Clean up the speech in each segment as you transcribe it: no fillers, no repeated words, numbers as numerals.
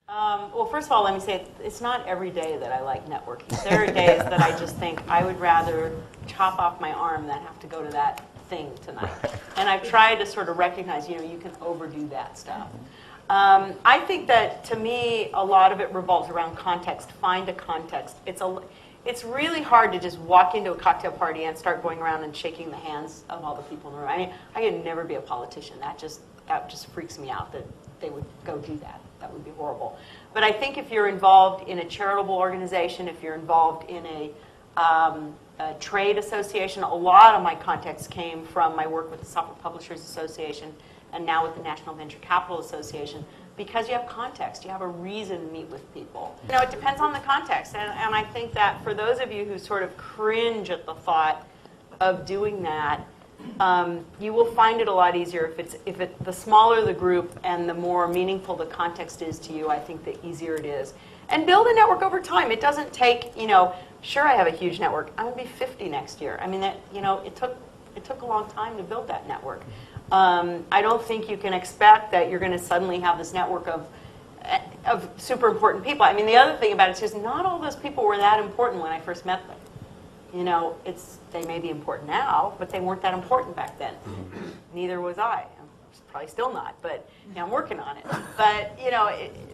Well, first of all, let me say it's not every day that I like networking. There are days that I just think I would rather chop off my arm than have to go to that thing tonight. And I've tried to sort of recognize, you can overdo that stuff. I think that, to me, a lot of it revolves around context. Find a context. It's really hard to just walk into a cocktail party and start going around and shaking the hands of all the people in the room. I mean, I could never be a politician. That just freaks me out that they would go do that. That would be horrible. But I think if you're involved in a charitable organization, if you're involved in a trade association, a lot of my contacts came from my work with the Software Publishers Association and now with the National Venture Capital Association, because you have context. You have a reason to meet with people. It depends on the context. And I think that for those of you who sort of cringe at the thought of doing that, you will find it a lot easier the smaller the group and the more meaningful the context is to you. I think the easier it is. And build a network over time. It doesn't take, sure, I have a huge network. I'm going to be 50 next year. I mean, it took a long time to build that network. I don't think you can expect that you're going to suddenly have this network of super important people. I mean, the other thing about it is not all those people were that important when I first met them. They may be important now, but they weren't that important back then. Neither was I. I'm probably still not, but I'm working on it. But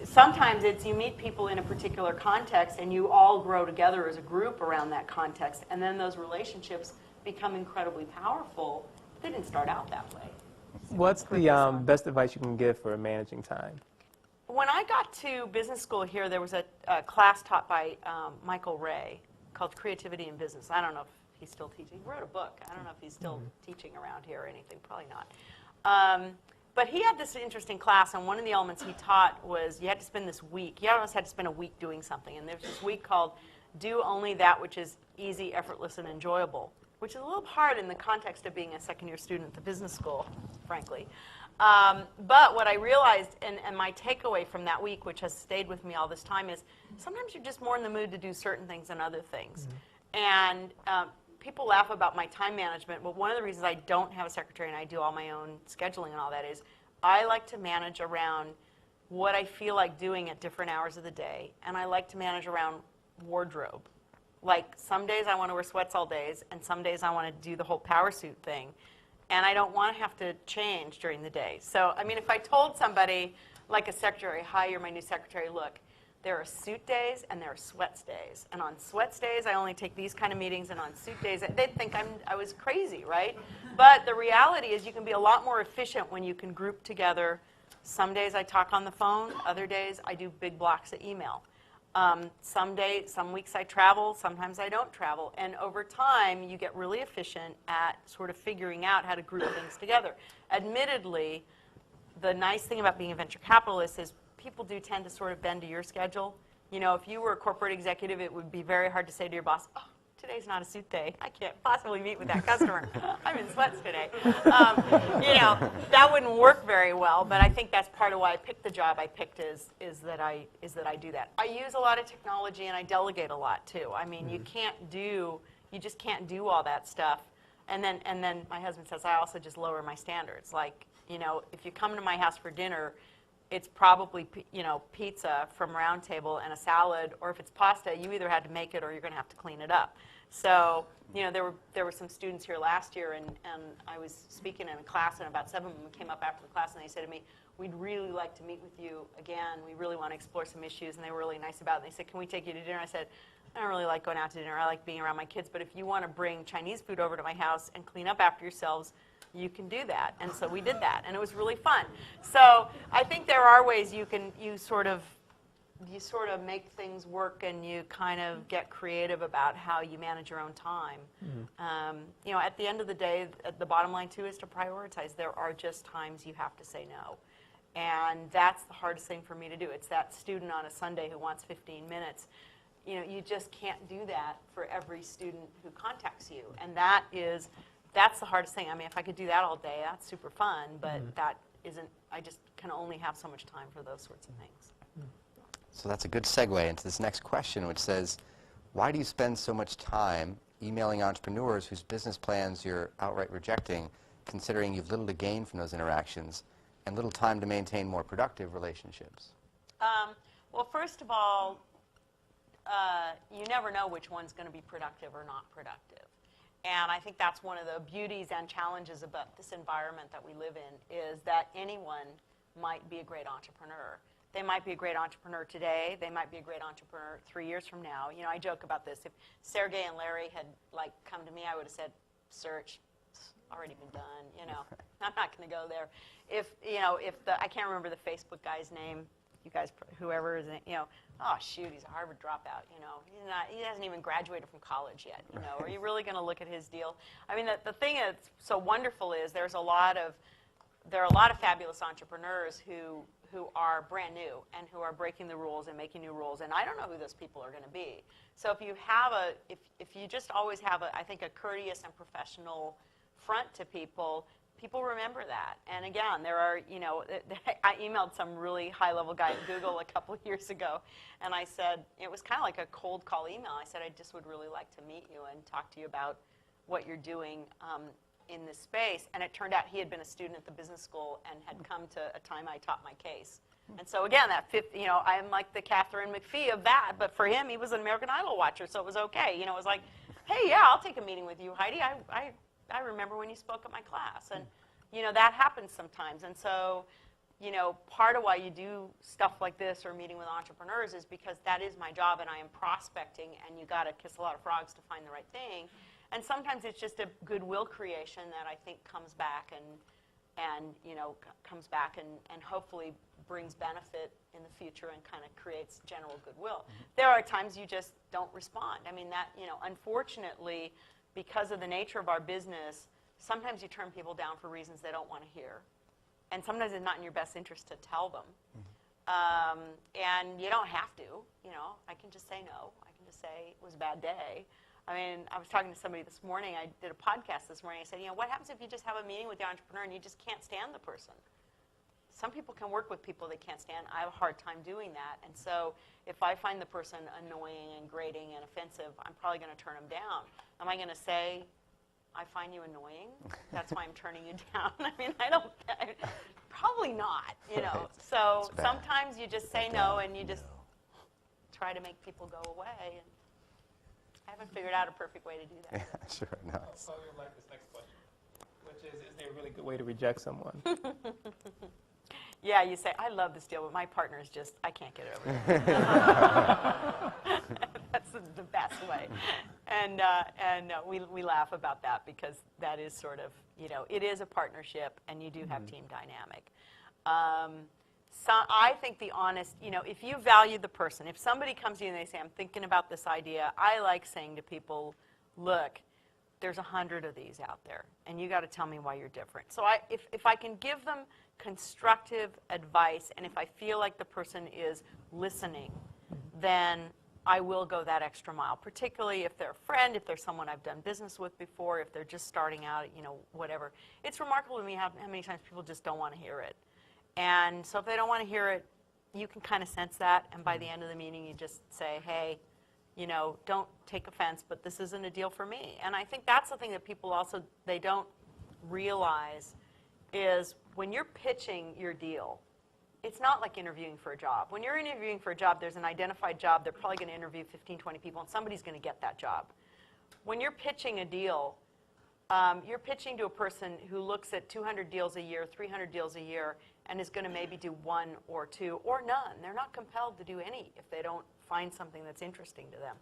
sometimes you meet people in a particular context, and you all grow together as a group around that context, and then those relationships become incredibly powerful. They didn't start out that way. What's the best advice you can give for managing time? When I got to business school here, there was a class taught by Michael Ray called Creativity in Business. I don't know if he's still teaching. He wrote a book. I don't know if he's still teaching around here or anything. Probably not. But he had this interesting class, and one of the elements he taught was you had to spend this week. You almost had to spend a week doing something. And there was this week called Do Only That Which is Easy, Effortless, and Enjoyable, which is a little hard in the context of being a second-year student at the business school, frankly. But what I realized, and my takeaway from that week, which has stayed with me all this time, is sometimes you're just more in the mood to do certain things than other things. And people laugh about my time management, but one of the reasons I don't have a secretary and I do all my own scheduling and all that is I like to manage around what I feel like doing at different hours of the day, and I like to manage around wardrobe. Like, some days I want to wear sweats all days, and some days I want to do the whole power suit thing. And I don't want to have to change during the day. So, I mean, if I told somebody, like a secretary, hi, you're my new secretary, look, there are suit days and there are sweats days. And on sweats days, I only take these kind of meetings, and on suit days, they'd think I was crazy, right? But the reality is you can be a lot more efficient when you can group together. Some days I talk on the phone. Other days I do big blocks of email. Some weeks I travel, sometimes I don't travel. And over time, you get really efficient at sort of figuring out how to group things together. Admittedly, the nice thing about being a venture capitalist is people do tend to sort of bend to your schedule. If you were a corporate executive, it would be very hard to say to your boss, oh, today's not a suit day. I can't possibly meet with that customer. I'm in sweats today. That wouldn't work very well, but I think that's part of why I picked the job I picked is that I do that. I use a lot of technology, and I delegate a lot too. I mean, you just can't do all that stuff. And then my husband says I also just lower my standards. Like, if you come to my house for dinner, it's probably pizza from Round Table and a salad, or if it's pasta, you either had to make it or you're going to have to clean it up. So there were some students here last year, and I was speaking in a class, and about 7 of them came up after the class, and they said to me, we'd really like to meet with you again. We really want to explore some issues, and they were really nice about it. And they said, can we take you to dinner? I said, I don't really like going out to dinner. I like being around my kids, but if you want to bring Chinese food over to my house and clean up after yourselves, you can do that. And so we did that, and it was really fun. So I think there are ways you sort of make things work, and you kind of get creative about how you manage your own time. At the end of the day, the bottom line too is to prioritize. There are just times you have to say no. And that's the hardest thing for me to do. It's that student on a Sunday who wants 15 minutes. You just can't do that for every student who contacts you. And that's the hardest thing. I mean, if I could do that all day, that's super fun, but that isn't, I just can only have so much time for those sorts of things. So that's a good segue into this next question, which says, why do you spend so much time emailing entrepreneurs whose business plans you're outright rejecting, considering you've little to gain from those interactions and little time to maintain more productive relationships? Well, first of all, you never know which one's going to be productive or not productive. And I think that's one of the beauties and challenges about this environment that we live in, is that anyone might be a great entrepreneur. They might be a great entrepreneur today. They might be a great entrepreneur 3 years from now. You know, I joke about this. If Sergey and Larry had come to me, I would have said, "Search, it's already been done." You know, I'm not going to go there. If I can't remember the Facebook guy's name. You guys, whoever is, oh shoot, he's a Harvard dropout. He hasn't even graduated from college yet. Are you really going to look at his deal? I mean, the thing that's so wonderful is there are a lot of fabulous entrepreneurs who are brand new and who are breaking the rules and making new rules. And I don't know who those people are going to be. So if you have if you just always have I think a courteous and professional front to people remember that. And again, there are, I emailed some really high-level guy at Google a couple of years ago, and I said, it was kind of like a cold call email. I said, I just would really like to meet you and talk to you about what you're doing in this space. And it turned out he had been a student at the business school and had come to a time I taught my case. And so again, I'm like the Catherine McPhee of that, but for him, he was an American Idol watcher, so it was okay. It was like, hey, yeah, I'll take a meeting with you, Heidi. I remember when you spoke at my class. And, that happens sometimes. And so, part of why you do stuff like this or meeting with entrepreneurs is because that is my job, and I am prospecting, and you got to kiss a lot of frogs to find the right thing. And sometimes it's just a goodwill creation that I think comes back and hopefully brings benefit in the future and kind of creates general goodwill. There are times you just don't respond. I mean, that, unfortunately, because of the nature of our business, sometimes you turn people down for reasons they don't want to hear. And sometimes it's not in your best interest to tell them. And you don't have to. I can just say no. I can just say it was a bad day. I mean, I was talking to somebody this morning. I did a podcast this morning. I said, what happens if you just have a meeting with the entrepreneur and you just can't stand the person? Some people can work with people they can't stand. I have a hard time doing that. And so if I find the person annoying and grating and offensive, I'm probably going to turn them down. Am I going to say, I find you annoying? That's why I'm turning you down. I mean, probably not, Right. So sometimes you just say no and you just try to make people go away. And I haven't figured out a perfect way to do that. Yeah, sure. No, So I would like this next question, which is there a really good way to reject someone? Yeah, you say, I love this deal, but my partner is just, I can't get it over it. That's the best way. And we laugh about that because that is sort of, it is a partnership, and you do have team dynamic. So I think the honest, if you value the person, if somebody comes to you and they say, I'm thinking about this idea, I like saying to people, look, there's 100 of these out there, and you got to tell me why you're different. So if I can give them constructive advice, and if I feel like the person is listening, then I will go that extra mile, particularly if they're a friend, if they're someone I've done business with before, if they're just starting out, whatever. It's remarkable to me how many times people just don't want to hear it. And so if they don't want to hear it, you can kind of sense that, and by the end of the meeting, you just say, hey, don't take offense, but this isn't a deal for me. And I think that's the thing that people also, they don't realize is when you're pitching your deal, it's not like interviewing for a job. When you're interviewing for a job, there's an identified job. They're probably going to interview 15, 20 people, and somebody's going to get that job. When you're pitching a deal, you're pitching to a person who looks at 200 deals a year, 300 deals a year, and is going to maybe do one or two or none. They're not compelled to do any if they don't find something that's interesting to them.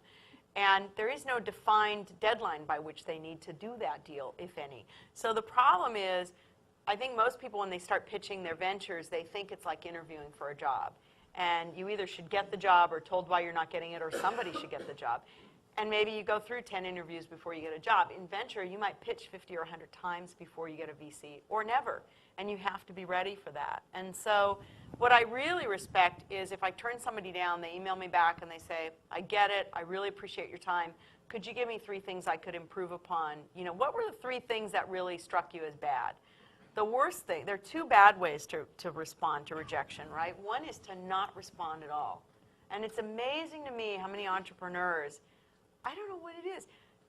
And there is no defined deadline by which they need to do that deal, if any. So the problem is, I think most people, when they start pitching their ventures, they think it's like interviewing for a job. And you either should get the job or told why you're not getting it, or somebody should get the job. And maybe you go through 10 interviews before you get a job. In venture, you might pitch 50 or 100 times before you get a VC, or never. And you have to be ready for that. And so what I really respect is if I turn somebody down, they email me back and they say, I get it, I really appreciate your time. Could you give me 3 things I could improve upon? What were the 3 things that really struck you as bad? The worst thing, there are 2 bad ways to respond to rejection, right? One is to not respond at all. And it's amazing to me how many entrepreneurs, I don't know what it is.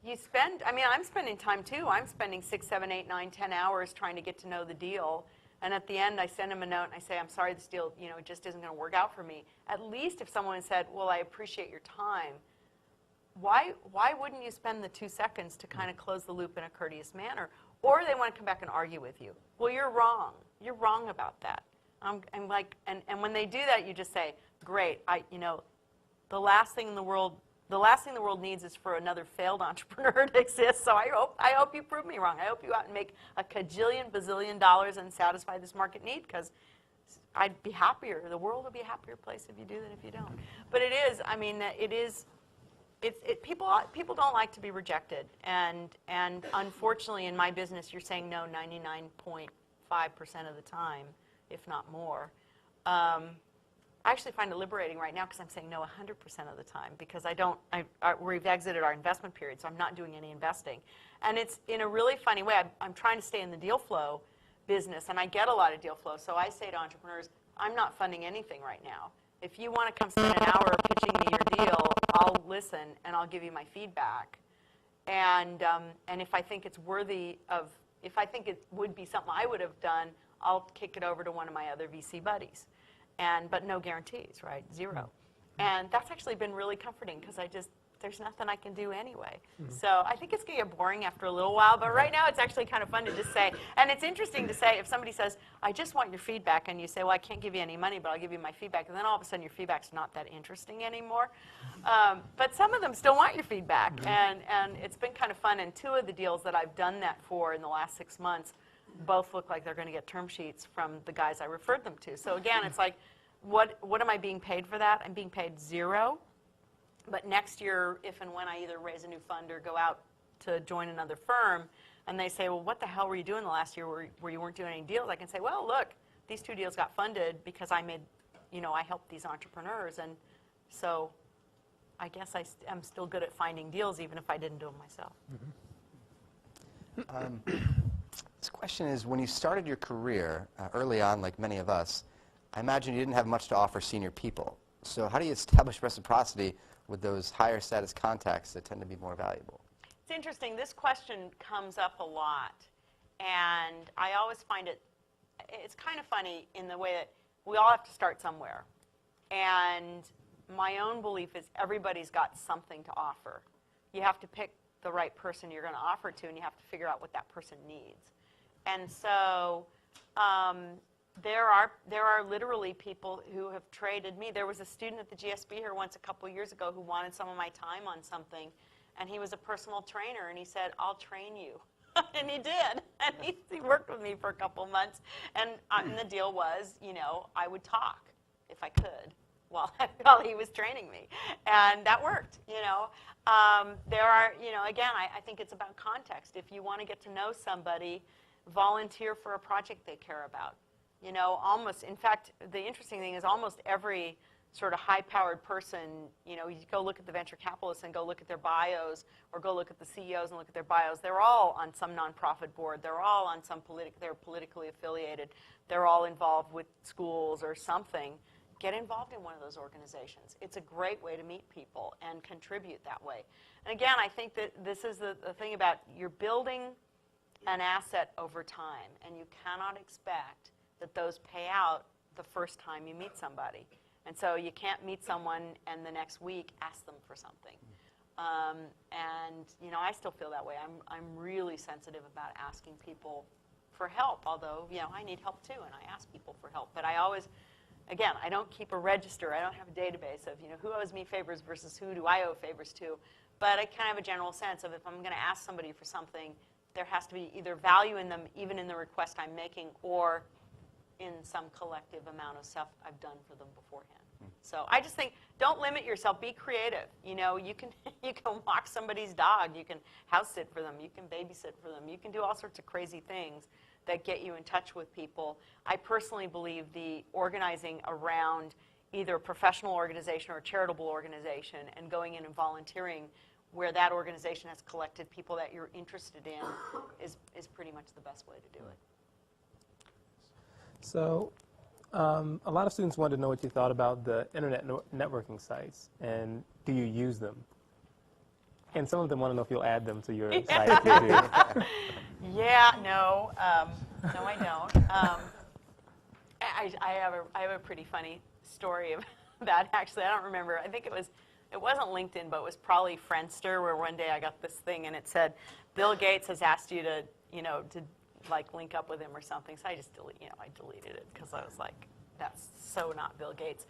I'm spending time too. I'm spending 6, 7, 8, 9, 10 hours trying to get to know the deal. and at the end I send them a note and I say, I'm sorry, this deal, it just isn't going to work out for me. At least if someone said, well, I appreciate your time, why wouldn't you spend the 2 seconds to kind of close the loop in a courteous manner? Or they want to come back and argue with you. Well, you're wrong. You're wrong about that. And when they do that, you just say, great. The last thing the world needs is for another failed entrepreneur to exist. So I hope you prove me wrong. I hope you out and make a cajillion, bazillion dollars and satisfy this market need, because I'd be happier. The world would be a happier place if you do than if you don't. But it is. I mean, it is. People don't like to be rejected, and unfortunately, in my business, you're saying no 99.5% of the time, if not more. I actually find it liberating right now because I'm saying no 100% of the time, because we've exited our investment period, so I'm not doing any investing, and it's in a really funny way. I'm trying to stay in the deal flow business, and I get a lot of deal flow. So I say to entrepreneurs, I'm not funding anything right now. If you want to come spend an hour pitching me your deal, I'll listen and I'll give you my feedback. And if I think it's worthy of, if I think it would be something I would have done, I'll kick it over to one of my other VC buddies. But no guarantees, right? Zero. And that's actually been really comforting, because there's nothing I can do anyway. So I think it's going to get boring after a little while, but right now it's actually kind of fun to just say, and it's interesting to say, if somebody says, I just want your feedback, and you say, well, I can't give you any money, but I'll give you my feedback, and then all of a sudden your feedback's not that interesting anymore. But some of them still want your feedback, and it's been kind of fun, and 2 of the deals that I've done that for in the last 6 months both look like they're going to get term sheets from the guys I referred them to. So again, it's like, what am I being paid for that? I'm being paid 0. But next year, if and when I either raise a new fund or go out to join another firm, and they say, well, what the hell were you doing the last year where you weren't doing any deals? I can say, well, look, these 2 deals got funded because I helped these entrepreneurs. And so I guess I'm still good at finding deals, even if I didn't do them myself. This question is, when you started your career early on, like many of us, I imagine you didn't have much to offer senior people. So how do you establish reciprocity with those higher status contacts that tend to be more valuable? It's interesting. This question comes up a lot. And I always find it's kind of funny in the way that we all have to start somewhere. And my own belief is everybody's got something to offer. You have to pick the right person you're going to offer to, and you have to figure out what that person needs. And so there are literally people who have traded me. There was a student at the GSB here once a couple years ago who wanted some of my time on something, and he was a personal trainer, and he said, I'll train you. And he did. And he worked with me for a couple months, and the deal was, I would talk if I could while he was training me. And that worked, There are, again, I think it's about context. If you want to get to know somebody, volunteer for a project they care about. Almost, in fact, the interesting thing is almost every sort of high-powered person, you go look at the venture capitalists and go look at their bios, or go look at the CEOs and look at their bios. They're all on some nonprofit board. They're all on some they're politically affiliated. They're all involved with schools or something. Get involved in one of those organizations. It's a great way to meet people and contribute that way. And again, I think that this is the thing about you're building an asset over time, and you cannot expect that those pay out the first time you meet somebody. And so you can't meet someone and the next week ask them for something. And I still feel that way. I'm really sensitive about asking people for help, although I need help too, and I ask people for help. But I always, again, I don't keep a register. I don't have a database of who owes me favors versus who do I owe favors to. But I kind of have a general sense of if I'm going to ask somebody for something, there has to be either value in them, even in the request I'm making, or in some collective amount of stuff I've done for them beforehand. So I just think, don't limit yourself. Be creative. You can walk somebody's dog. You can house sit for them. You can babysit for them. You can do all sorts of crazy things that get you in touch with people. I personally believe the organizing around either a professional organization or a charitable organization and going in and volunteering where that organization has collected people that you're interested in is pretty much the best way to do it. So a lot of students wanted to know what you thought about the internet networking sites, and do you use them? And some of them want to know if you'll add them to your site if you do. Yeah, no, I don't. I have a pretty funny story of that, actually. I don't remember. I think it wasn't LinkedIn, but it was probably Friendster, where one day I got this thing and it said, Bill Gates has asked you to, to like link up with him or something. So I just I deleted it because I was like, that's so not Bill Gates.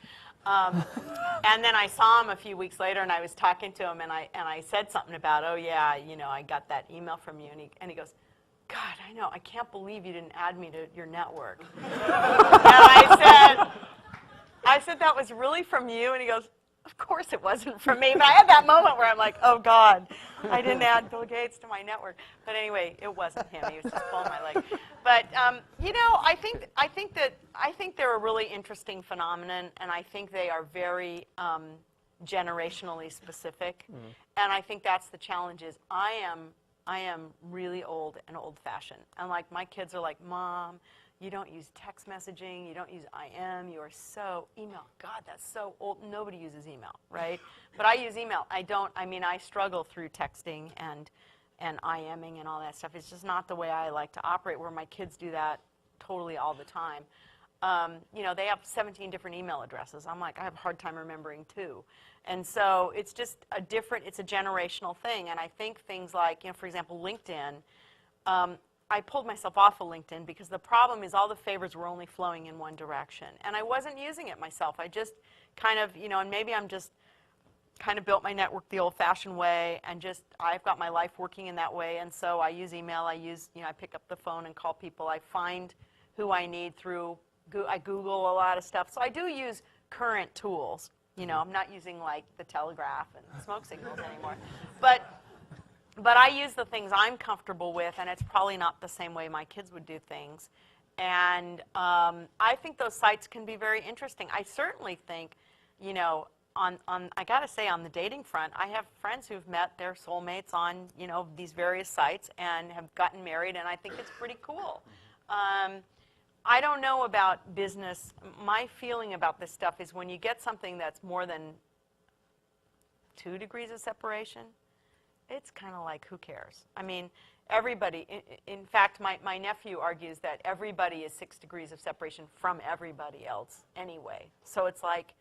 And then I saw him a few weeks later, and I was talking to him, and I said something about, oh yeah, I got that email from you, and he goes, God, I know, I can't believe you didn't add me to your network. And I said, that was really from you? And he goes, of course it wasn't from me. But I had that moment where I'm like, oh God, I didn't add Bill Gates to my network. But anyway, it wasn't him. He was just pulling my leg. But I think they're a really interesting phenomenon, and I think they are very generationally specific. Mm-hmm. And I think that's the challenge. Is I am really old and old-fashioned, and like my kids are like, Mom, you don't use text messaging, you don't use IM, you are so email. God, that's so old. Nobody uses email, right? But I use email. I struggle through texting and IMing and all that stuff. It's just not the way I like to operate, where my kids do that totally all the time. They have 17 different email addresses. I'm like, I have a hard time remembering 2. And so it's just it's a generational thing. And I think things like, for example, LinkedIn, I pulled myself off of LinkedIn because the problem is all the favors were only flowing in one direction. And I wasn't using it myself. I just kind of, and maybe I'm just kind of built my network the old-fashioned way, and I've got my life working in that way. And so I use email. I pick up the phone and call people. I find who I need through, I Google a lot of stuff. So I do use current tools. I'm not using like the telegraph and smoke signals anymore. But I use the things I'm comfortable with, and it's probably not the same way my kids would do things. And I think those sites can be very interesting. I certainly think, I got to say, on the dating front, I have friends who've met their soulmates on, these various sites and have gotten married, and I think it's pretty cool. I don't know about business. My feeling about this stuff is when you get something that's more than 2 degrees of separation, it's kind of like, who cares? I mean, everybody, in fact, my nephew argues that everybody is 6 degrees of separation from everybody else anyway. So it's like,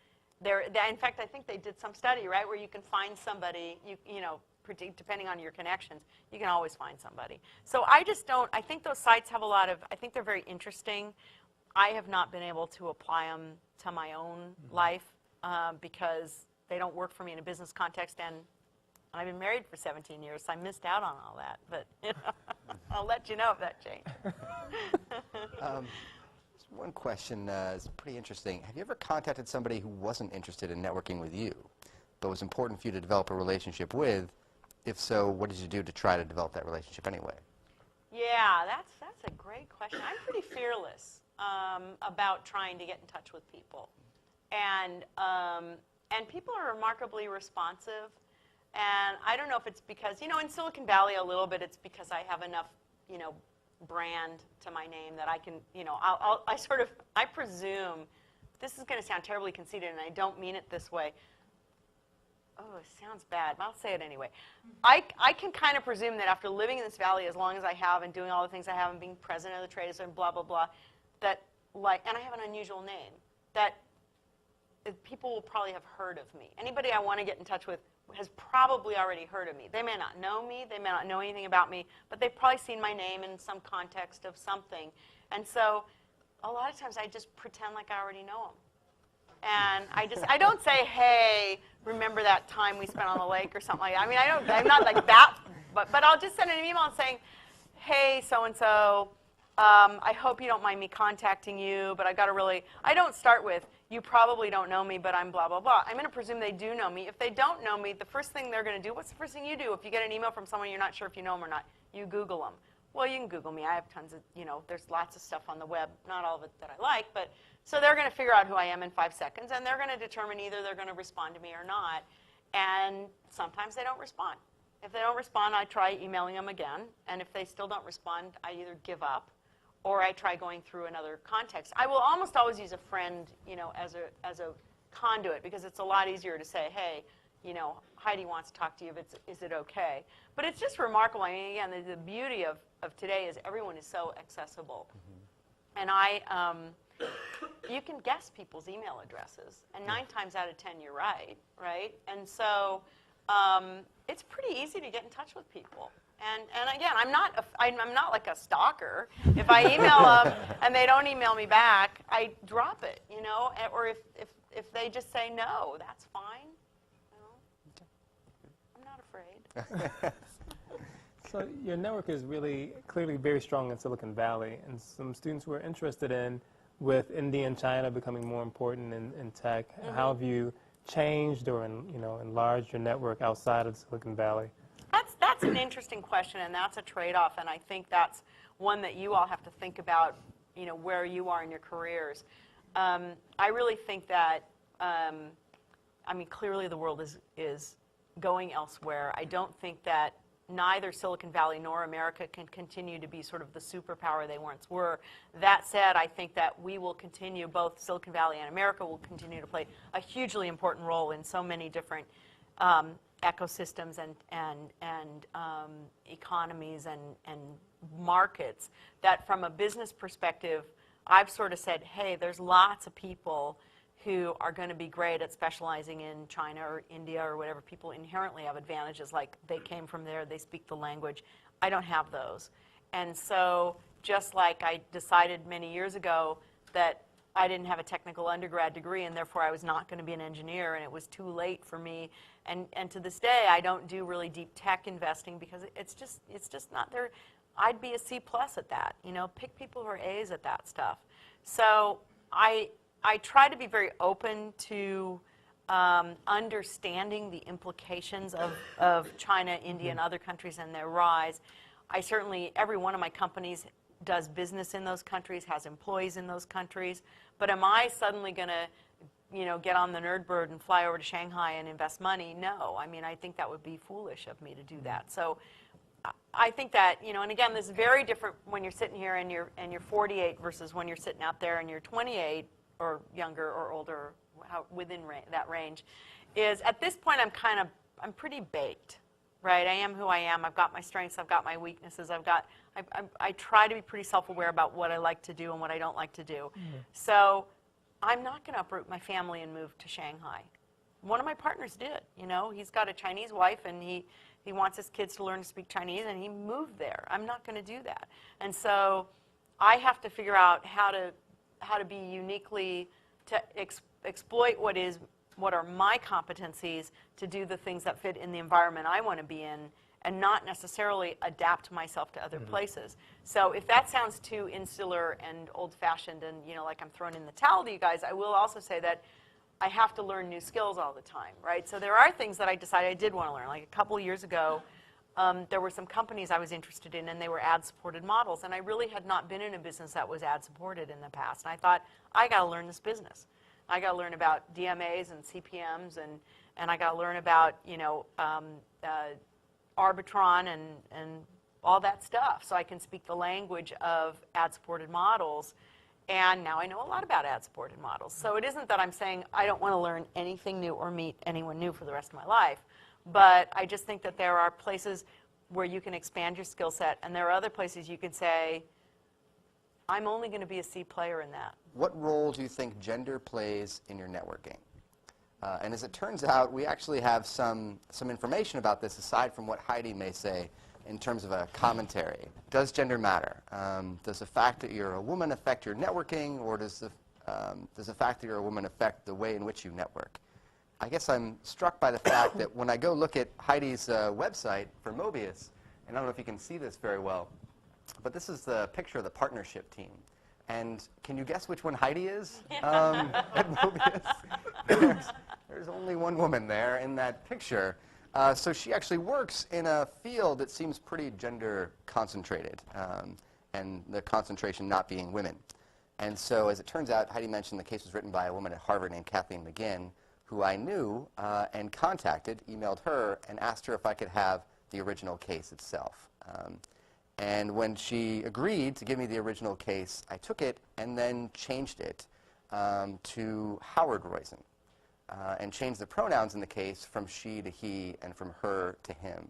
in fact, I think they did some study, right, where you can find somebody, depending on your connections, you can always find somebody. So I think those sites have I think they're very interesting. I have not been able to apply them to my own life because they don't work for me in a business context, and I've been married for 17 years, so I missed out on all that. But I'll let you know if that changed. One question is pretty interesting. Have you ever contacted somebody who wasn't interested in networking with you, but was important for you to develop a relationship with? If so, what did you do to try to develop that relationship anyway? Yeah, that's a great question. I'm pretty fearless about trying to get in touch with people, and people are remarkably responsive. And I don't know if it's because, in Silicon Valley a little bit, it's because I have enough, brand to my name that I can, I presume, this is going to sound terribly conceited, and I don't mean it this way. Oh, it sounds bad, but I'll say it anyway. I can kind of presume that after living in this valley as long as I have and doing all the things I have and being president of the trade and blah, blah, blah, and I have an unusual name, that people will probably have heard of me. Anybody I want to get in touch with has probably already heard of me. They may not know me, they may not know anything about me, but they've probably seen my name in some context of something. And so a lot of times I just pretend like I already know them. And I don't say, hey, remember that time we spent on the lake or something like that. I mean, I'm not like that, but I'll just send an email saying, hey, so-and-so, I hope you don't mind me contacting you, but I don't start with, you probably don't know me, but I'm blah, blah, blah. I'm going to presume they do know me. If they don't know me, the first thing they're going to do, what's the first thing you do? If you get an email from someone you're not sure if you know them or not, you Google them. Well, you can Google me. I have tons of, there's lots of stuff on the web, not all of it that I like, but so they're going to figure out who I am in 5 seconds, and they're going to determine either they're going to respond to me or not, and sometimes they don't respond. If they don't respond, I try emailing them again, and if they still don't respond, I either give up or I try going through another context. I will almost always use a friend, as a conduit, because it's a lot easier to say, hey, Heidi wants to talk to you, is it okay? But it's just remarkable. I mean, again, the beauty of today is everyone is so accessible. Mm-hmm. And you can guess people's email addresses, and 9 times out of 10 you're right, right? And so it's pretty easy to get in touch with people. And again, I'm not like a stalker. If I email them and they don't email me back, I drop it, you know. Or if they just say no, that's fine. You know? I'm not afraid. So your network is really clearly very strong in Silicon Valley, and some students were interested in, with India and China becoming more important in tech, how have you changed or enlarged your network outside of Silicon Valley? That's an interesting question, and that's a trade-off, and I think that's one that you all have to think about, you know, where you are in your careers. I really think that, I mean, clearly the world is going elsewhere. I don't think that neither Silicon Valley nor America can continue to be sort of the superpower they once were. That said, I think that we will continue, both Silicon Valley and America will continue to play a hugely important role in so many different ecosystems and economies and markets, that from a business perspective, I've sort of said, hey, there's lots of people who are going to be great at specializing in China or India or whatever. People inherently have advantages, like they came from there, they speak the language. I don't have those. And so just like I decided many years ago that I didn't have a technical undergrad degree and therefore I was not going to be an engineer, and it was too late for me. And to this day, I don't do really deep tech investing because it's just not there. I'd be a C+ at that. You know, pick people who are A's at that stuff. So I try to be very open to understanding the implications of China, India, and other countries and their rise. I certainly, every one of my companies does business in those countries, has employees in those countries. But am I suddenly going to, you know, get on the Nerdbird and fly over to Shanghai and invest money? No. I mean, I think that would be foolish of me to do that. So I think that, you know, and again, this is very different when you're sitting here and you're 48 versus when you're sitting out there and you're 28 or younger or older, within that range, is at this point I'm pretty baked, right? I am who I am. I've got my strengths. I've got my weaknesses. I try to be pretty self-aware about what I like to do and what I don't like to do. So I'm not going to uproot my family and move to Shanghai. One of my partners did. You know, he's got a Chinese wife and he wants his kids to learn to speak Chinese, and he moved there. I'm not going to do that. And so I have to figure out how to be uniquely, to exploit what are my competencies to do the things that fit in the environment I want to be in, and not necessarily adapt myself to other places. So if that sounds too insular and old-fashioned and, you know, like I'm throwing in the towel to you guys, I will also say that I have to learn new skills all the time, right? So there are things that I decided I did want to learn. Like a couple of years ago, there were some companies I was interested in, and they were ad-supported models. And I really had not been in a business that was ad-supported in the past. And I thought, I got to learn this business. I got to learn about DMAs and CPMs, and I got to learn about, you know, Arbitron and all that stuff, so I can speak the language of ad-supported models. And now I know a lot about ad-supported models. So it isn't that I'm saying I don't want to learn anything new or meet anyone new for the rest of my life. But I just think that there are places where you can expand your skill set, and there are other places you can say, I'm only going to be a C player in that. What role do you think gender plays in your networking? And as it turns out, we actually have some information about this aside from what Heidi may say in terms of a commentary. Does gender matter? Does the fact that you're a woman affect your networking, or does the fact that you're a woman affect the way in which you network? I guess I'm struck by the fact that when I go look at Heidi's website for Mobius, and I don't know if you can see this very well, but this is the picture of the partnership team. And can you guess which one Heidi is at Mobius? There's only one woman there in that picture. So she actually works in a field that seems pretty gender concentrated, and the concentration not being women. And so as it turns out, Heidi mentioned the case was written by a woman at Harvard named Kathleen McGinn, who I knew and contacted, emailed her, and asked her if I could have the original case itself. And when she agreed to give me the original case, I took it and then changed it to Howard Roizen, and changed the pronouns in the case from she to he and from her to him.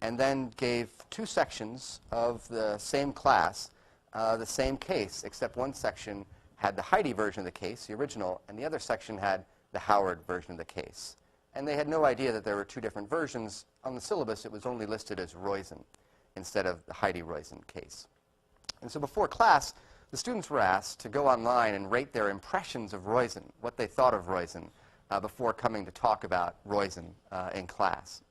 And then gave 2 sections of the same class the same case, except one section had the Heidi version of the case, the original, and the other section had the Howard version of the case. And they had no idea that there were two different versions. On the syllabus, it was only listed as Roizen instead of the Heidi Roizen case. And so before class, the students were asked to go online and rate their impressions of Roizen, what they thought of Roizen, before coming to talk about Roizen in class.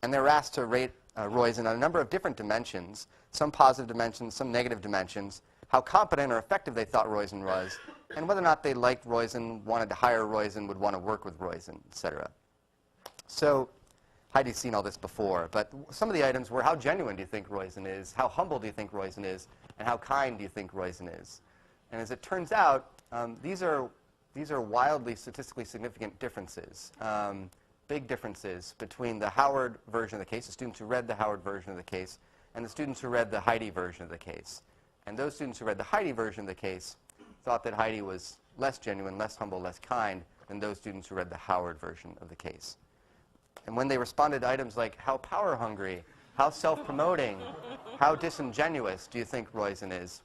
And they were asked to rate Roizen on a number of different dimensions, some positive dimensions, some negative dimensions, how competent or effective they thought Roizen was, and whether or not they liked Roizen, wanted to hire Roizen, would want to work with Roizen, et cetera. So Heidi's seen all this before, but some of the items were, how genuine do you think Roizen is? How humble do you think Roizen is? And how kind do you think Roizen is? And as it turns out, these are wildly statistically significant differences, big differences between the Howard version of the case, the students who read the Howard version of the case, and the students who read the Heidi version of the case. And those students who read the Heidi version of the case thought that Heidi was less genuine, less humble, less kind than those students who read the Howard version of the case. And when they responded to items like, how power hungry, how self-promoting, how disingenuous do you think Roizen is,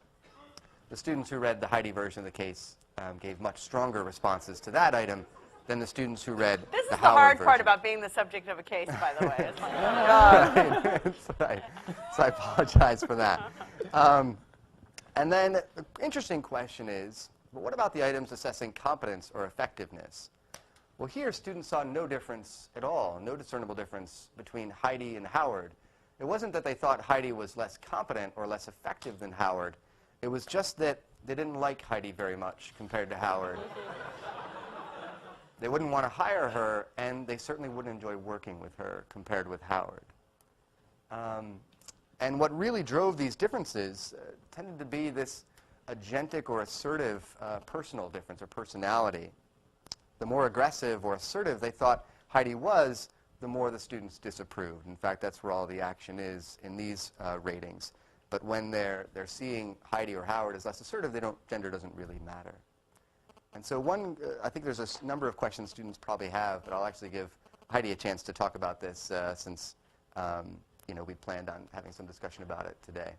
the students who read the Heidi version of the case gave much stronger responses to that item than the students who read This is the the Howard hard version. part about being the subject of a case, by the way. It's like, oh, God. Right. So I apologize for that. And then the interesting question is, but what about the items assessing competence or effectiveness? Well, here students saw no difference at all, no discernible difference between Heidi and Howard. It wasn't that they thought Heidi was less competent or less effective than Howard. It was just that they didn't like Heidi very much compared to Howard. They wouldn't want to hire her, and they certainly wouldn't enjoy working with her compared with Howard. And what really drove these differences tended to be this agentic or assertive personal difference or personality. The more aggressive or assertive they thought Heidi was, the more the students disapproved. In fact, that's where all the action is in these ratings. But when they're seeing Heidi or Howard as less assertive, gender doesn't really matter. And so I think there's a number of questions students probably have, but I'll actually give Heidi a chance to talk about this since we planned on having some discussion about it today.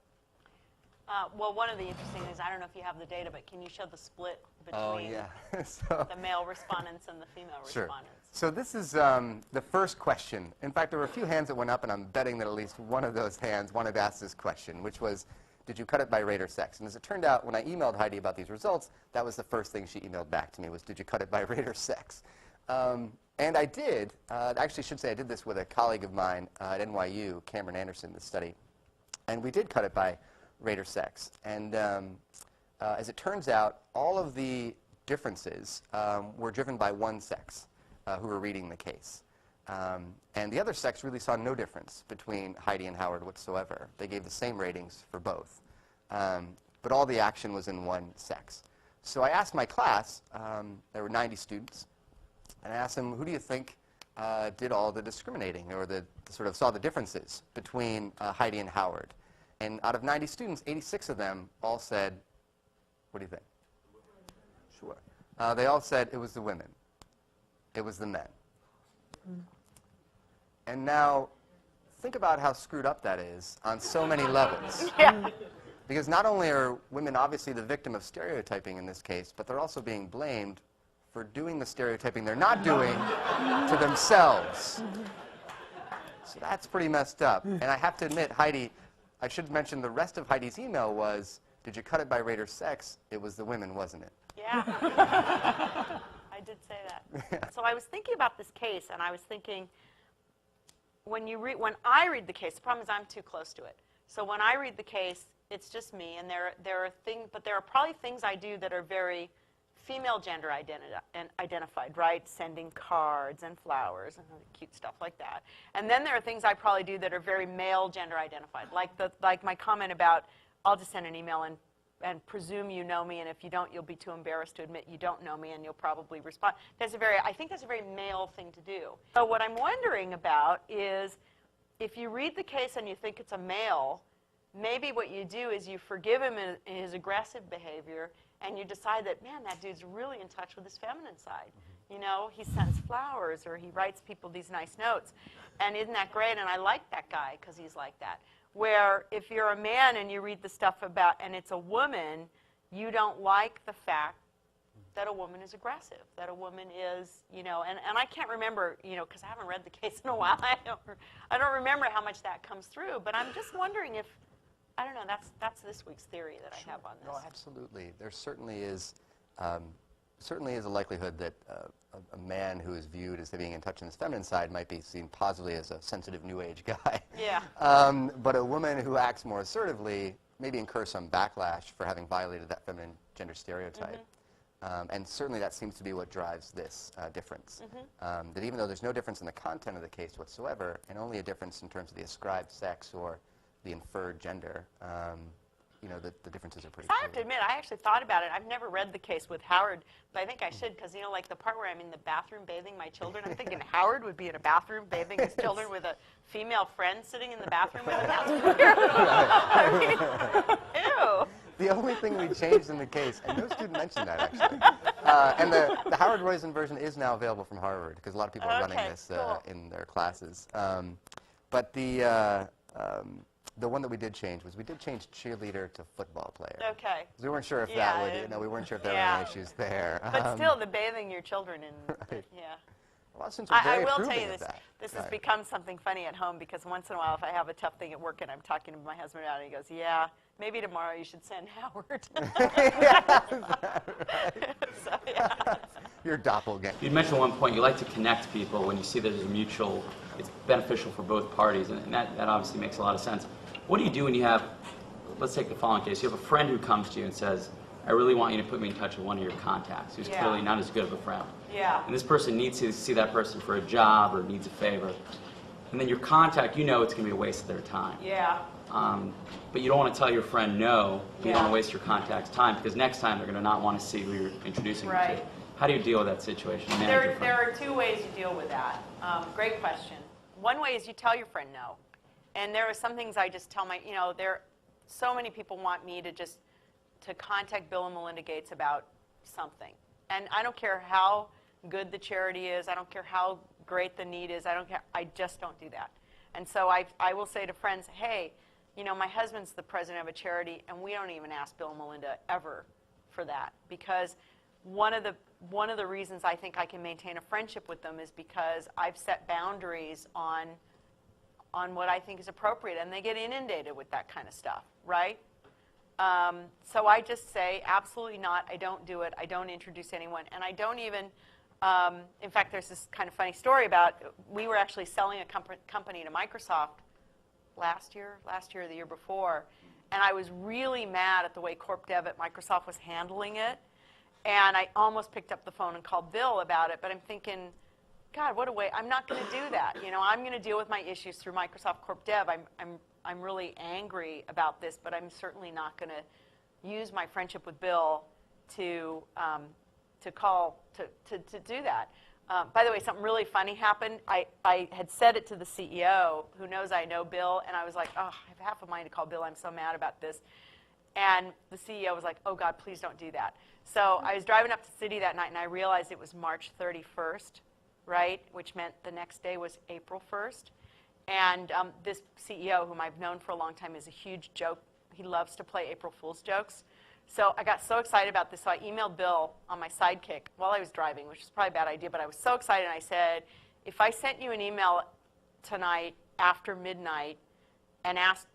Well, one of the interesting things, I don't know if you have the data, but can you show the split between So, the male respondents and the female sure. respondents? So this is the first question. In fact, there were a few hands that went up, and I'm betting that at least one of those hands wanted to ask this question, which was, did you cut it by rate or sex? And as it turned out, when I emailed Heidi about these results, that was the first thing she emailed back to me was, did you cut it by rate or sex? And I did. I actually should say I did this with a colleague of mine at NYU, Cameron Anderson, this study. And we did cut it by rate or sex. And as it turns out, all of the differences were driven by one sex who were reading the case. And the other sex really saw no difference between Heidi and Howard whatsoever. They gave the same ratings for both. But all the action was in one sex. So I asked my class, there were 90 students, and I asked them, who do you think did all the discriminating or sort of saw the differences between Heidi and Howard? And out of 90 students, 86 of them all said, what do you think? Sure. They all said it was the women. It was the men. And now, think about how screwed up that is on so many levels. Yeah. Because not only are women obviously the victim of stereotyping in this case, but they're also being blamed for doing the stereotyping they're not doing to themselves. So that's pretty messed up. And I have to admit, Heidi, I should mention the rest of Heidi's email was, did you cut it by rate or sex? It was the women, wasn't it? Yeah. I did say that. So I was thinking about this case, and I was thinking, when I read the case, the problem is I'm too close to it. So when I read the case, it's just me, and there are things, but there are probably things I do that are very female gender identified, right? Sending cards and flowers and cute stuff like that. And then there are things I probably do that are very male gender identified, like my comment about I'll just send an email and presume you know me, and if you don't, you'll be too embarrassed to admit you don't know me, and you'll probably respond. I think that's a very male thing to do. So what I'm wondering about is, if you read the case and you think it's a male, maybe what you do is you forgive him in his aggressive behavior, and you decide that, man, that dude's really in touch with his feminine side. You know, he sends flowers, or he writes people these nice notes. And isn't that great? And I like that guy because he's like that. Where if you're a man and you read the stuff about, and it's a woman, you don't like the fact that a woman is aggressive, that a woman is, and I can't remember, because I haven't read the case in a while. I don't remember how much that comes through, but I'm just wondering if, I don't know, that's this week's theory that I have on this. No, absolutely. There certainly is a likelihood that a man who is viewed as being in touch in his feminine side might be seen positively as a sensitive new age guy. Yeah. But a woman who acts more assertively maybe incur some backlash for having violated that feminine gender stereotype. And certainly that seems to be what drives this difference. That even though there's no difference in the content of the case whatsoever, and only a difference in terms of the ascribed sex or the inferred gender, the differences are pretty I clear. have to admit, I actually thought about it. I've never read the case with Howard, but I think I should, because, like the part where I'm in the bathroom bathing my children, I'm thinking Howard would be in a bathroom bathing his children with a female friend sitting in the bathroom with him. That's weird. I mean, ew. The only thing we changed in the case, and no student mentioned that actually, and the Howard Roizen version is now available from Harvard, because a lot of people are running this cool. in their classes. But the one that we did change was we did change cheerleader to football player. Okay. We weren't sure if Yeah, that would, we weren't sure if there were yeah. any issues there. But still, the bathing your children in, Right. yeah. A lot of students are I very will tell approving you of this. that. This has Right. become something funny at home, because once in a while, if I have a tough thing at work and I'm talking to my husband about it, he goes, "Yeah, maybe tomorrow you should send Howard." So, yeah. Your doppelganger. You mentioned at one point you like to connect people when you see that there's a mutual, it's beneficial for both parties, and that obviously makes a lot of sense. What do you do when you have, let's take the following case, you have a friend who comes to you and says, "I really want you to put me in touch with one of your contacts," who's Yeah. clearly not as good of a friend. Yeah. And this person needs to see that person for a job or needs a favor. And then your contact, it's going to be a waste of their time. Yeah. But you don't want to tell your friend no. You Yeah. don't want to waste your contact's time, because next time they're going to not want to see who you're introducing them Right. to. How do you deal with that situation? Manage your friend? There are two ways you deal with that. Great question. One way is you tell your friend no. And there are some things I just tell my, so many people want me to contact Bill and Melinda Gates about something. And I don't care how good the charity is. I don't care how great the need is. I don't care. I just don't do that. And so I will say to friends, hey, my husband's the president of a charity, and we don't even ask Bill and Melinda ever for that, because one of the reasons I think I can maintain a friendship with them is because I've set boundaries on what I think is appropriate, and they get inundated with that kind of stuff, right? So I just say, absolutely not. I don't do it. I don't introduce anyone, and I don't even. In fact, there's this kind of funny story about, we were actually selling a company to Microsoft last year or the year before, and I was really mad at the way Corp Dev at Microsoft was handling it, and I almost picked up the phone and called Bill about it, but I'm thinking, God, what a way. I'm not going to do that. I'm going to deal with my issues through Microsoft Corp Dev. I'm really angry about this, but I'm certainly not going to use my friendship with Bill to do that. By the way, something really funny happened. I had said it to the CEO, who knows I know Bill, and I was like, oh, I have half a mind to call Bill. I'm so mad about this. And the CEO was like, oh, God, please don't do that. So I was driving up to the city that night, and I realized it was March 31st, right, which meant the next day was April 1st. And this CEO, whom I've known for a long time, is a huge joke. He loves to play April Fool's jokes. So I got so excited about this, so I emailed Bill on my Sidekick while I was driving, which is probably a bad idea, but I was so excited, and I said, if I sent you an email tonight after midnight and asked,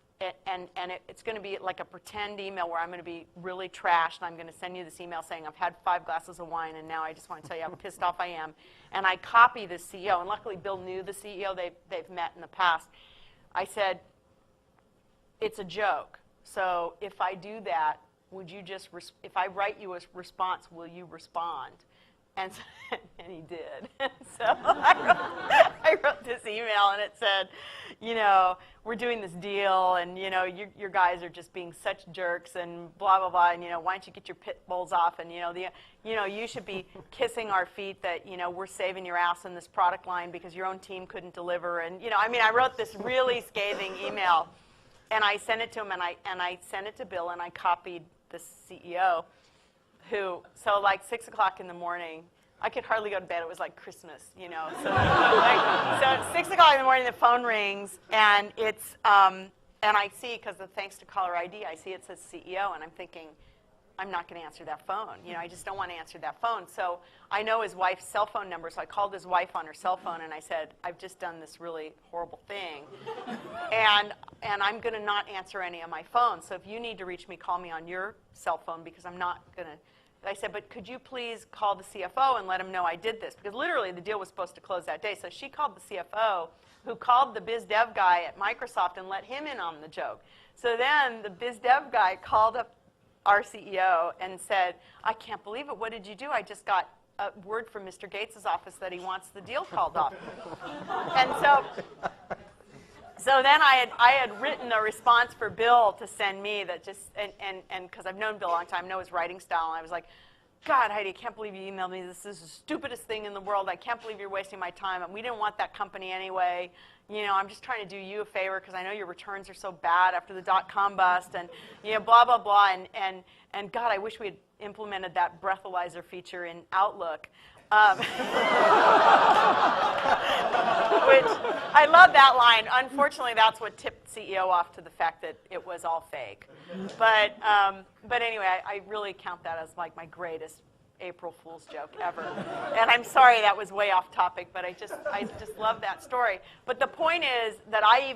it's going to be like a pretend email where I'm going to be really trashed, and I'm going to send you this email saying I've had 5 glasses of wine, and now I just want to tell you how pissed off I am. And I copy the CEO, and luckily Bill knew the CEO. They've met in the past. I said, it's a joke. So if I do that, would you just, if I write you a response, will you respond? And he did. So I wrote this email, and it said, we're doing this deal, and, your guys are just being such jerks, and blah, blah, blah, and, why don't you get your pit bulls off, and, you should be kissing our feet that, we're saving your ass in this product line because your own team couldn't deliver, and, I wrote this really scathing email, and I sent it to him, and I sent it to Bill, and I copied the CEO, so like 6 o'clock in the morning, I could hardly go to bed. It was like Christmas, So, so at 6 o'clock in the morning, the phone rings, and it's, and I see, because of thanks to caller ID, I see it says CEO, and I'm thinking, I'm not going to answer that phone. I just don't want to answer that phone. So I know his wife's cell phone number, so I called his wife on her cell phone, and I said, I've just done this really horrible thing, and I'm going to not answer any of my phones. So if you need to reach me, call me on your cell phone, because I'm not going to. I said, but could you please call the CFO and let him know I did this? Because literally the deal was supposed to close that day. So she called the CFO, who called the biz dev guy at Microsoft and let him in on the joke. So then the biz dev guy called up our CEO and said, I can't believe it. What did you do? I just got a word from Mr. Gates' office that he wants the deal called off. And so then I had written a response for Bill to send me that just, and because I've known Bill a long time, know his writing style, and I was like, God, Heidi, I can't believe you emailed me. This is the stupidest thing in the world. I can't believe you're wasting my time. And we didn't want that company anyway. I'm just trying to do you a favor because I know your returns are so bad after the dot-com bust, and blah, blah, blah. And God, I wish we had implemented that breathalyzer feature in Outlook. Which, I love that line. Unfortunately, that's what tipped CEO off to the fact that it was all fake. But anyway, I really count that as like my greatest April Fool's joke ever. And I'm sorry that was way off topic, but I just love that story. But the point is that I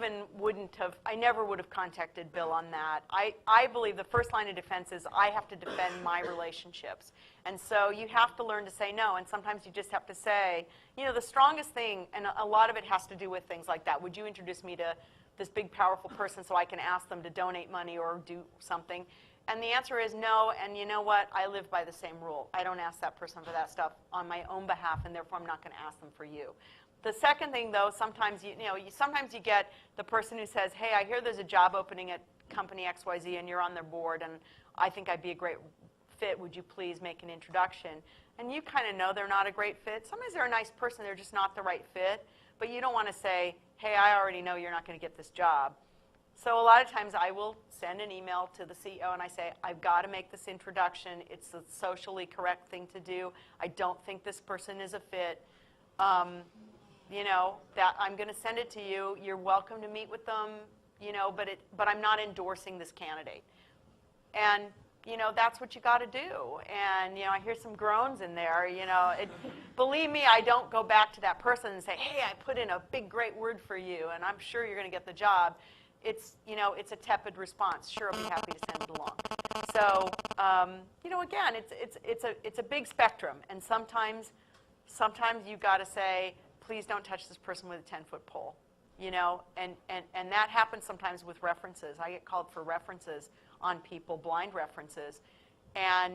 never would have contacted Bill on that. I believe the first line of defense is I have to defend my relationships. And so you have to learn to say no, and sometimes you just have to say, the strongest thing, and a lot of it has to do with things like that. Would you introduce me to this big, powerful person so I can ask them to donate money or do something? And the answer is no, and you know what? I live by the same rule. I don't ask that person for that stuff on my own behalf, and therefore I'm not going to ask them for you. The second thing, though, sometimes sometimes you get the person who says, hey, I hear there's a job opening at company XYZ, and you're on their board, and I think I'd be a great fit. Would you please make an introduction? And you kind of know they're not a great fit. Sometimes they're a nice person, they're just not the right fit. But you don't want to say, hey, I already know you're not going to get this job. So a lot of times I will send an email to the CEO and I say, I've got to make this introduction. It's the socially correct thing to do. I don't think this person is a fit. That I'm going to send it to you. You're welcome to meet with them, but I'm not endorsing this candidate. And, that's what you got to do. And, I hear some groans in there, believe me, I don't go back to that person and say, hey, I put in a big, great word for you, and I'm sure you're going to get the job. It's a tepid response. Sure, I'll be happy to send it along. So, again, it's a big spectrum, and sometimes you got to say, please don't touch this person with a 10-foot pole, and that happens sometimes with references. I get called for references on people, blind references, and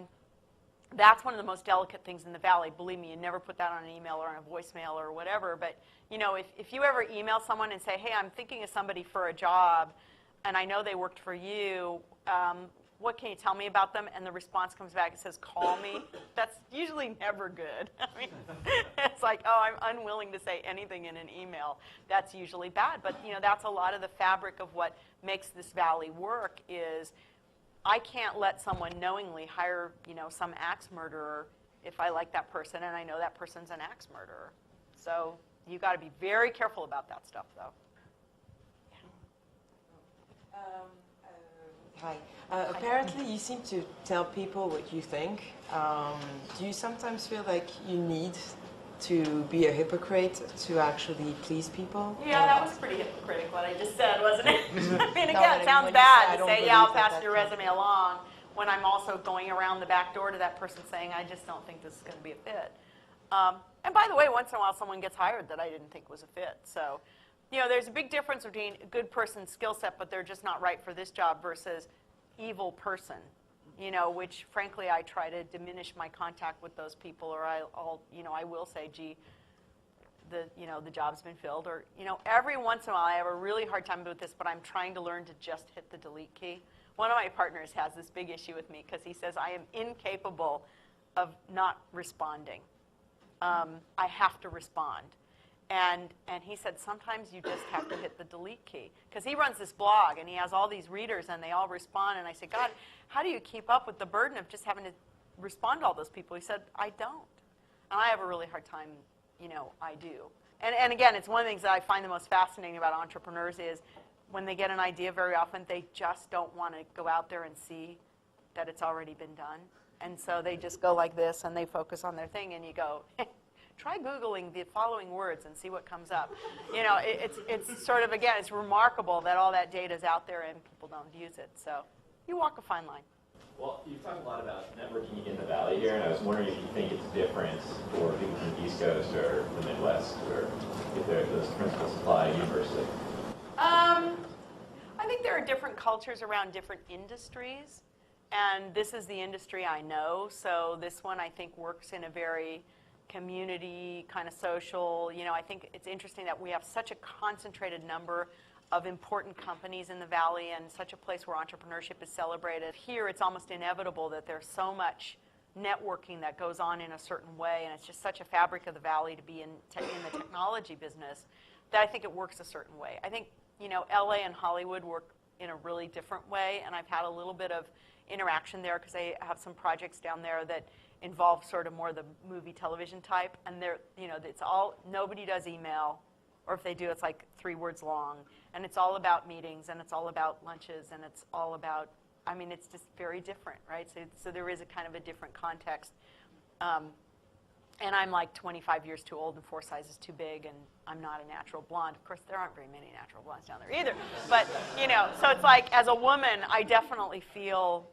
that's one of the most delicate things in the Valley. Believe me, you never put that on an email or on a voicemail or whatever. But if you ever email someone and say, hey, I'm thinking of somebody for a job, and I know they worked for you, what can you tell me about them? And the response comes back and says, call me. That's usually never good. I mean, it's like, oh, I'm unwilling to say anything in an email. That's usually bad. But that's a lot of the fabric of what makes this Valley work is I can't let someone knowingly hire, some axe murderer if I like that person and I know that person's an axe murderer. So you got to be very careful about that stuff, though. Hi. Apparently, you seem to tell people what you think. Do you sometimes feel like you need to be a hypocrite to actually please people? Yeah, that was pretty hypocritical what I just said, wasn't it? I mean, again, No, it sounds when you bad say, to "I say, don't yeah, I'll believe that pass your resume along, when I'm also going around the back door to that person saying, I just don't think this is going to be a fit. And by the way, once in a while someone gets hired that I didn't think was a fit. So, there's a big difference between a good person's skill set, but they're just not right for this job versus evil person, which frankly I try to diminish my contact with those people, or I will say, gee, the job's been filled, or every once in a while I have a really hard time with this, but I'm trying to learn to just hit the delete key. One of my partners has this big issue with me because he says I am incapable of not responding. I have to respond. And he said, sometimes you just have to hit the delete key. Because he runs this blog, and he has all these readers, and they all respond. And I said, God, how do you keep up with the burden of just having to respond to all those people? He said, I don't. And I have a really hard time, I do. And again, it's one of the things that I find the most fascinating about entrepreneurs is when they get an idea very often, they just don't want to go out there and see that it's already been done. And so they just go like this, and they focus on their thing, and you go, try Googling the following words and see what comes up. You know, it's sort of, again, it's remarkable that all that data is out there and people don't use it. So you walk a fine line. Well, you've talked a lot about networking in the Valley here, and I was wondering if you think it's different for people from the East Coast or the Midwest, or if those principles apply universally. I think there are different cultures around different industries, and this is the industry I know, so this one I think works in a very community, kind of social. You know, I think it's interesting that we have such a concentrated number of important companies in the Valley and such a place where entrepreneurship is celebrated. Here, it's almost inevitable that there's so much networking that goes on in a certain way, and it's just such a fabric of the Valley to be in the technology business that I think it works a certain way. I think, you know, LA and Hollywood work in a really different way, and I've had a little bit of interaction there because I have some projects down there that involve sort of more the movie television type, and they're, you know, it's all, nobody does email, or if they do, it's like 3 words long, and it's all about meetings, and it's all about lunches, and it's all about, I mean, it's just very different, right? So there is a kind of a different context. And I'm like 25 years too old and 4 sizes too big, and I'm not a natural blonde. Of course, there aren't very many natural blondes down there either. But, you know, so it's like, as a woman, I definitely feel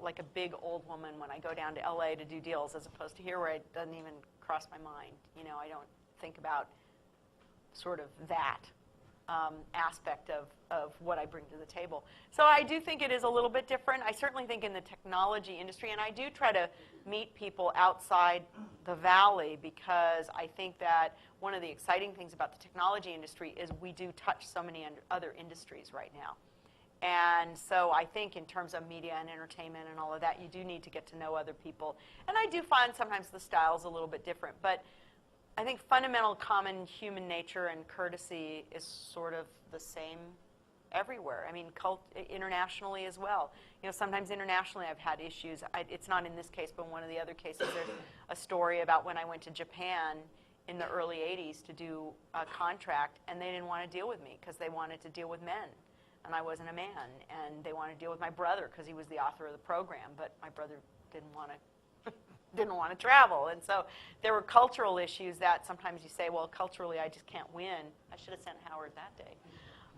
like a big old woman when I go down to LA to do deals, as opposed to here where it doesn't even cross my mind. You know, I don't think about sort of that aspect of what I bring to the table. So I do think it is a little bit different. I certainly think in the technology industry, and I do try to meet people outside the Valley, because I think that one of the exciting things about the technology industry is we do touch so many other industries right now. And so I think in terms of media and entertainment and all of that, you do need to get to know other people. And I do find sometimes the style's a little bit different, but I think fundamental common human nature and courtesy is sort of the same everywhere. I mean, internationally as well. You know, sometimes internationally I've had issues. It's not in this case, but in one of the other cases, there's a story about when I went to Japan in the early 80s to do a contract, and they didn't want to deal with me because they wanted to deal with men, and I wasn't a man. And they wanted to deal with my brother because he was the author of the program, but my brother didn't want to travel. And so there were cultural issues that sometimes you say, well, culturally I just can't win. I should have sent Howard that day.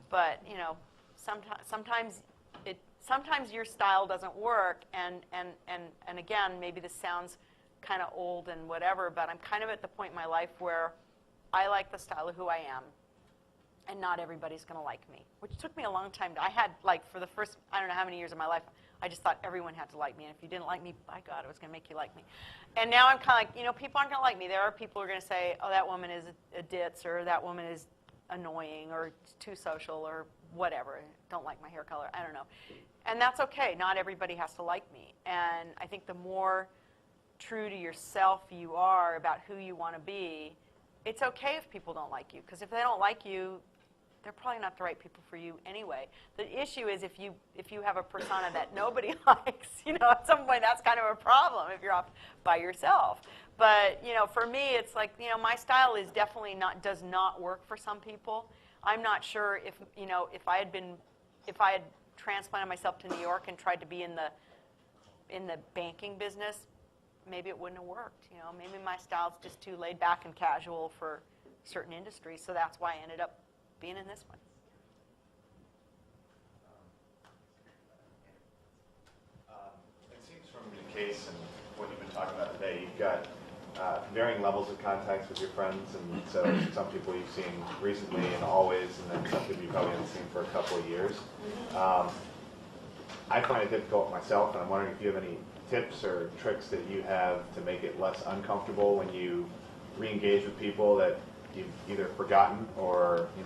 But, you know, sometimes your style doesn't work, and again, maybe this sounds kind of old and whatever, but I'm kind of at the point in my life where I like the style of who I am, and not everybody's going to like me, which took me a long time. I had, like, for the first, I don't know how many years of my life, I just thought everyone had to like me, and if you didn't like me, by God, it was going to make you like me. And now I'm kind of like, you know, people aren't going to like me. There are people who are going to say, oh, that woman is a ditz, or that woman is annoying, or too social, or whatever, don't like my hair color, I don't know. And that's okay. Not everybody has to like me. And I think the more true to yourself you are about who you want to be, it's okay if people don't like you, because if they don't like you, they're probably not the right people for you anyway. The issue is if you have a persona that nobody likes, you know, at some point that's kind of a problem if you're off by yourself. But, you know, for me, it's like, you know, my style is definitely does not work for some people. I'm not sure if, you know, if I had transplanted myself to New York and tried to be in the banking business, maybe it wouldn't have worked. You know, maybe my style's just too laid back and casual for certain industries, so that's why I ended up being in this one. It seems from the case and what you've been talking about today, you've got varying levels of contacts with your friends, and so some people you've seen recently and always, and then some people you probably haven't seen for a couple of years. I find it difficult myself, and I'm wondering if you have any tips or tricks that you have to make it less uncomfortable when you re-engage with people that you've either forgotten, or you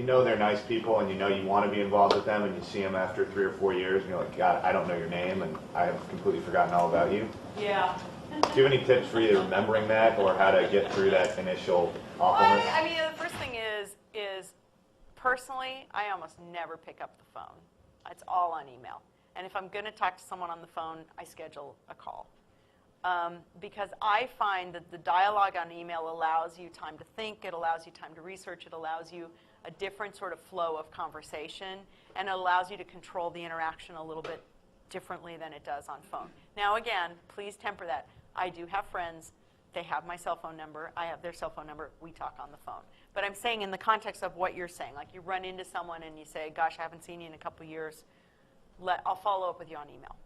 know they're nice people and you want to be involved with them, and you see them after 3 or 4 years and you're like, God, I don't know your name and I have completely forgotten all about you. Yeah. Do you have any tips for either remembering that or how to get through that initial awfulness? Well, I mean, the first thing is personally, I almost never pick up the phone. It's all on email. And if I'm going to talk to someone on the phone, I schedule a call. Because I find that the dialogue on email allows you time to think, it allows you time to research, it allows you a different sort of flow of conversation, and it allows you to control the interaction a little bit differently than it does on phone. Now, again, please temper that. I do have friends. They have my cell phone number. I have their cell phone number. We talk on the phone. But I'm saying in the context of what you're saying, like you run into someone and you say, gosh, I haven't seen you in a couple years. I'll follow up with you on email.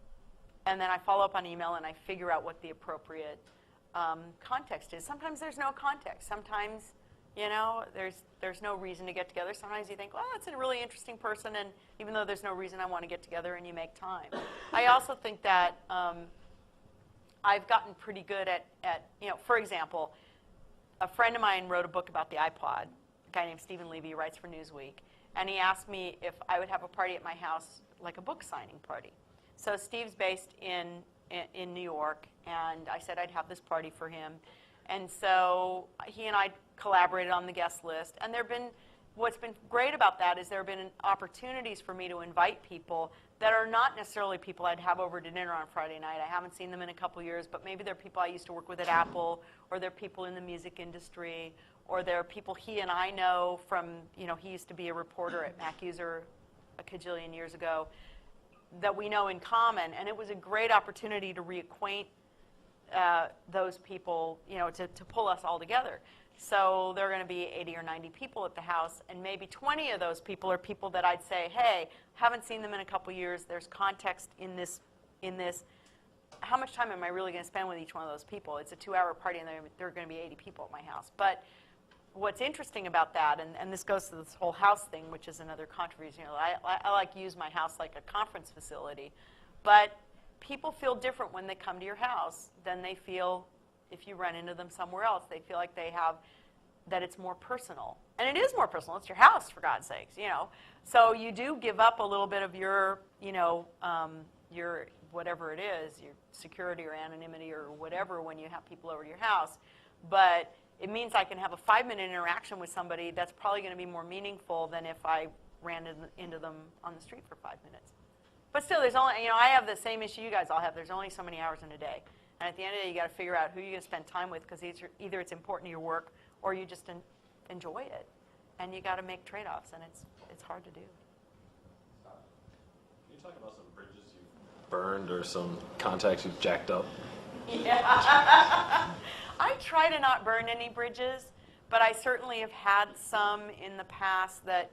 And then I follow up on email and I figure out what the appropriate context is. Sometimes there's no context. Sometimes, you know, there's no reason to get together. Sometimes you think, well, that's a really interesting person, and even though there's no reason, I want to get together, and you make time. I also think that I've gotten pretty good at, you know, for example, a friend of mine wrote a book about the iPod, a guy named Stephen Levy, who writes for Newsweek, and he asked me if I would have a party at my house, like a book signing party. So Steve's based in New York, and I said I'd have this party for him. And so he and I collaborated on the guest list. And what's been great about that is there have been opportunities for me to invite people that are not necessarily people I'd have over to dinner on Friday night. I haven't seen them in a couple years, but maybe they're people I used to work with at Apple, or they're people in the music industry, or they're people he and I know from, you know, he used to be a reporter at MacUser a cajillion years ago, that we know in common. And it was a great opportunity to reacquaint those people, you know, to pull us all together. So there are going to be 80 or 90 people at the house, and maybe 20 of those people are people that I'd say, hey, haven't seen them in a couple years. There's context in this. How much time am I really going to spend with each one of those people? It's a 2-hour party, and there are going to be 80 people at my house. But what's interesting about that, and this goes to this whole house thing, which is another controversy. You know, I like to use my house like a conference facility, but people feel different when they come to your house than they feel if you run into them somewhere else. They feel like they have, that it's more personal. And it is more personal. It's your house, for God's sakes, you know. So you do give up a little bit of your, you know, your whatever it is, your security or anonymity or whatever when you have people over to your house. But it means I can have a 5-minute interaction with somebody that's probably going to be more meaningful than if I ran into them on the street for 5 minutes. But still, there's only, you know, I have the same issue you guys all have. There's only so many hours in a day. And at the end of the day, you got to figure out who you're going to spend time with, because either it's important to your work or you just enjoy it. And you got to make trade-offs, and it's hard to do. Can you talk about some bridges you've burned or some contacts you've jacked up? Yeah. I try to not burn any bridges, but I certainly have had some in the past that,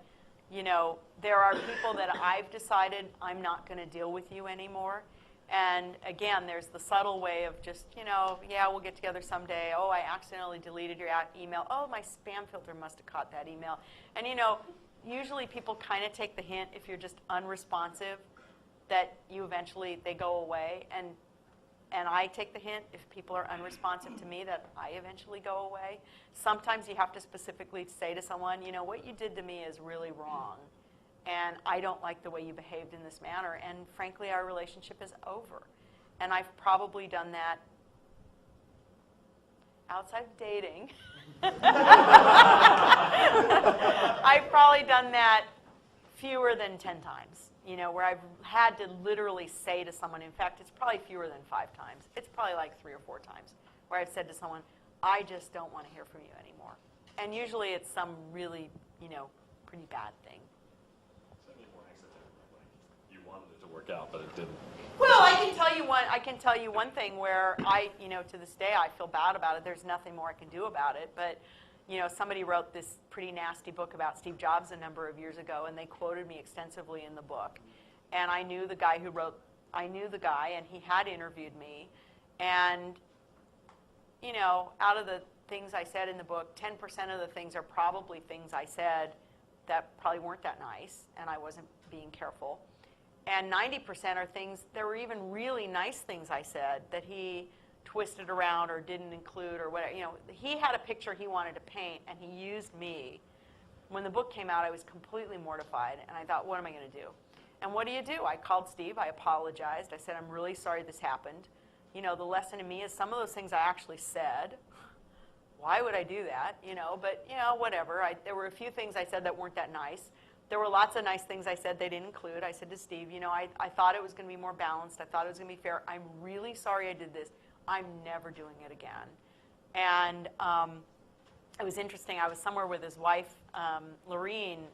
you know, there are people that I've decided I'm not going to deal with you anymore. And again, there's the subtle way of just, you know, yeah, we'll get together someday. Oh, I accidentally deleted your email. Oh, my spam filter must have caught that email. And, you know, usually people kind of take the hint if you're just unresponsive that you eventually, they go away. And I take the hint if people are unresponsive to me that I eventually go away. Sometimes you have to specifically say to someone, you know, what you did to me is really wrong. And I don't like the way you behaved in this manner. And frankly, our relationship is over. And I've probably done that outside of dating. I've probably done that fewer than 10 times, you know, where I've had to literally say to someone, in fact, it's probably fewer than 5 times. It's probably like 3 or 4 times where I've said to someone, I just don't want to hear from you anymore. And usually it's some really, you know, pretty bad thing. Work out, but it didn't. Well, I can tell you one thing where I, you know, to this day I feel bad about it. There's nothing more I can do about it. But, you know, somebody wrote this pretty nasty book about Steve Jobs a number of years ago, and they quoted me extensively in the book. And I knew the guy and he had interviewed me. And, you know, out of the things I said in the book, 10% of the things are probably things I said that probably weren't that nice, and I wasn't being careful. And 90% are things, there were even really nice things I said that he twisted around or didn't include or whatever. You know, he had a picture he wanted to paint, and he used me. When the book came out, I was completely mortified, and I thought, what am I going to do? And what do? I called Steve. I apologized. I said, I'm really sorry this happened. You know, the lesson to me is some of those things I actually said. Why would I do that? You know, but, you know, whatever. There were a few things I said that weren't that nice. There were lots of nice things I said they didn't include. I said to Steve, you know, I thought it was going to be more balanced. I thought it was going to be fair. I'm really sorry I did this. I'm never doing it again. And it was interesting. I was somewhere with his wife, Lorene,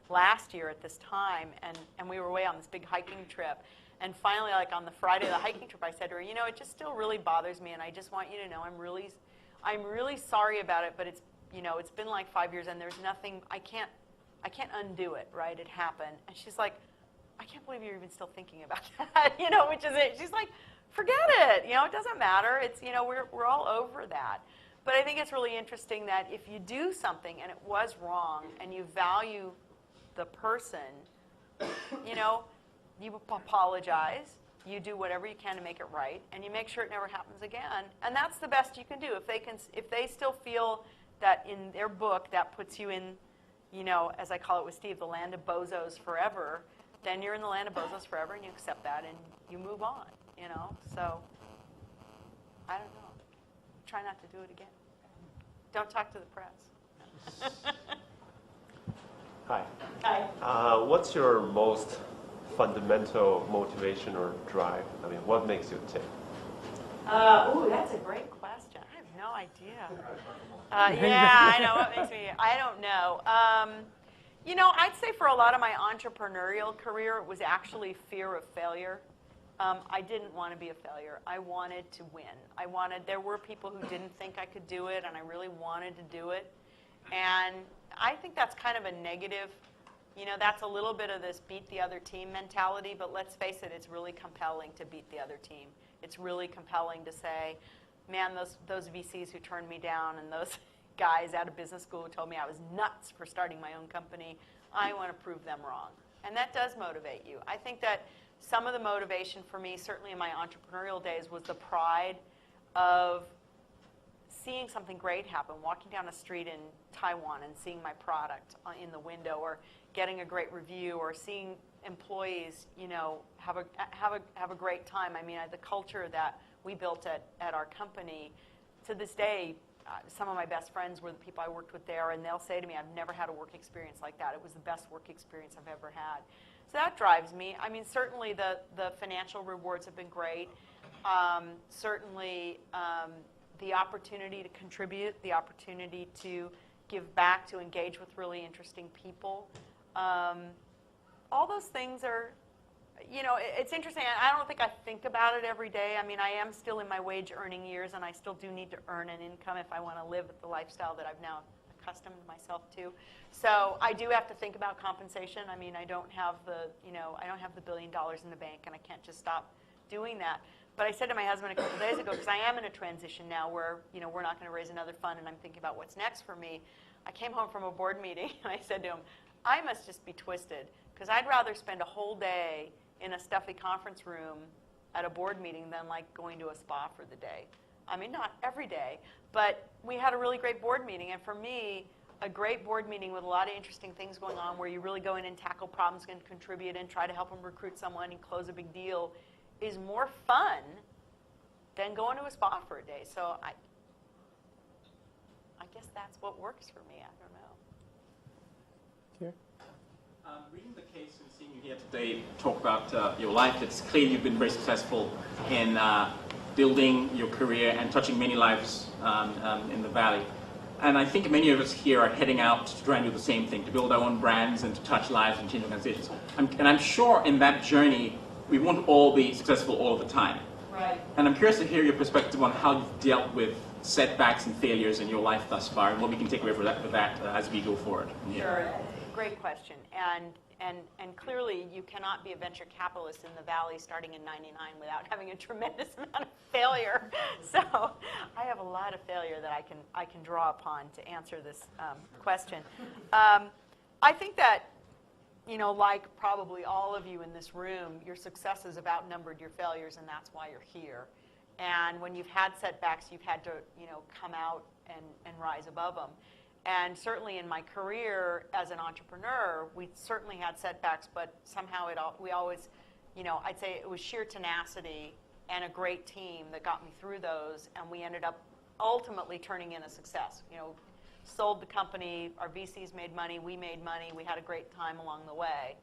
last year at this time, and we were away on this big hiking trip. And finally, like on the Friday of the hiking trip, I said to her, you know, it just still really bothers me, and I just want you to know I'm really sorry about it, but it's, you know, it's been like 5 years, and there's nothing, I can't undo it, right? It happened. And she's like, I can't believe you're even still thinking about that, you know, which is it. She's like, forget it, you know, it doesn't matter. It's, you know, we're all over that. But I think it's really interesting that if you do something and it was wrong and you value the person, you know, you apologize, you do whatever you can to make it right, and you make sure it never happens again. And that's the best you can do. If they still feel that in their book that puts you in, you know, as I call it with Steve, the land of bozos forever, then you're in the land of bozos forever, and you accept that, and you move on, you know. So, I don't know. Try not to do it again. Don't talk to the press. Hi. Hi. What's your most fundamental motivation or drive? I mean, what makes you tick? Ooh, that's a great question. I have no idea. Yeah, I know what makes me. I don't know. You know, I'd say for a lot of my entrepreneurial career, it was actually fear of failure. I didn't want to be a failure. I wanted to win. There were people who didn't think I could do it, and I really wanted to do it. And I think that's kind of a negative, you know, that's a little bit of this beat the other team mentality, but let's face it, it's really compelling to beat the other team. It's really compelling to say, man, those VCs who turned me down and those guys out of business school who told me I was nuts for starting my own company, I want to prove them wrong. And that does motivate you. I think that some of the motivation for me, certainly in my entrepreneurial days, was the pride of seeing something great happen, walking down a street in Taiwan and seeing my product in the window, or getting a great review, or seeing employees, you know, have a great time. I mean, the culture that we built at our company, to this day, some of my best friends were the people I worked with there, and they'll say to me, I've never had a work experience like that. It was the best work experience I've ever had. So that drives me. I mean, certainly the financial rewards have been great. Certainly the opportunity to contribute, the opportunity to give back, to engage with really interesting people. All those things are, you know, it's interesting. I don't think I think about it every day. I mean, I am still in my wage-earning years, and I still do need to earn an income if I want to live the lifestyle that I've now accustomed myself to. So I do have to think about compensation. I mean, I don't have the $1 billion in the bank, and I can't just stop doing that. But I said to my husband a couple days ago, because I am in a transition now where, you know, we're not going to raise another fund, and I'm thinking about what's next for me. I came home from a board meeting, and I said to him, I must just be twisted, because I'd rather spend a whole day in a stuffy conference room at a board meeting than like going to a spa for the day. I mean, not every day, but we had a really great board meeting. And for me, a great board meeting with a lot of interesting things going on where you really go in and tackle problems and contribute and try to help them recruit someone and close a big deal is more fun than going to a spa for a day. So I guess that's what works for me. I don't know. Here. Reading the case and seeing you here today talk about your life, it's clear you've been very successful in building your career and touching many lives in the Valley. And I think many of us here are heading out to try and do the same thing, to build our own brands and to touch lives and change organizations. And I'm sure in that journey, we won't all be successful all the time. Right. And I'm curious to hear your perspective on how you've dealt with setbacks and failures in your life thus far, and what we can take away from that as we go forward. Sure. Great question. And clearly, you cannot be a venture capitalist in the Valley starting in '99 without having a tremendous amount of failure. So I have a lot of failure that I can draw upon to answer this question. I think that, you know, like probably all of you in this room, your successes have outnumbered your failures, and that's why you're here. And when you've had setbacks, you've had to, you know, come out and rise above them. And certainly in my career as an entrepreneur, we certainly had setbacks, but somehow we always, you know, I'd say it was sheer tenacity and a great team that got me through those, and we ended up ultimately turning in a success. You know, sold the company, our VCs made money, we made money, we had a great time along the way.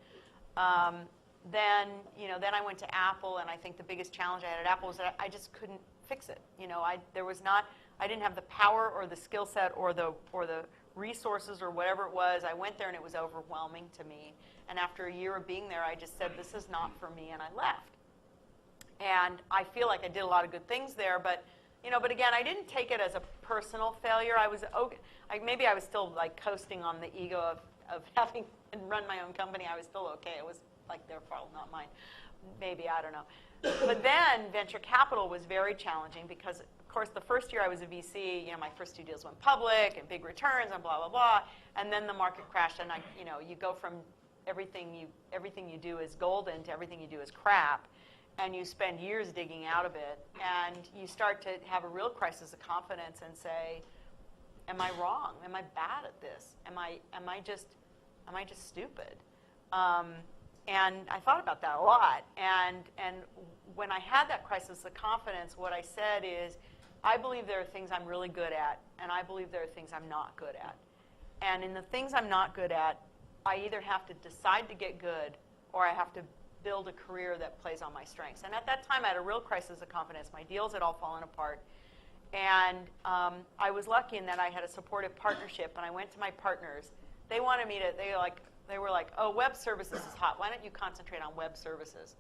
Then I went to Apple, and I think the biggest challenge I had at Apple was that I just couldn't fix it. You know, I didn't have the power or the skill set or the resources or whatever it was. I went there and it was overwhelming to me. And after a year of being there, I just said, this is not for me, and I left. And I feel like I did a lot of good things there, but but again, I didn't take it as a personal failure. I was maybe I was still like coasting on the ego of having run my own company. I was still okay. It was like their fault, not mine. Maybe, I don't know. But then venture capital was very challenging because, of course, the first year I was a VC, my first 2 deals went public and big returns and blah blah blah, and then the market crashed, and you go from everything you do is golden to everything you do is crap. And you spend years digging out of it, and you start to have a real crisis of confidence and say, am I wrong? Am I bad at this? Am I just stupid? And I thought about that a lot. And when I had that crisis of confidence, what I said is, I believe there are things I'm really good at, and I believe there are things I'm not good at. And in the things I'm not good at, I either have to decide to get good, or I have to build a career that plays on my strengths. And at that time, I had a real crisis of confidence. My deals had all fallen apart. And I was lucky in that I had a supportive partnership, and I went to my partners. They wanted me to, they were like, oh, web services is hot. Why don't you concentrate on web services?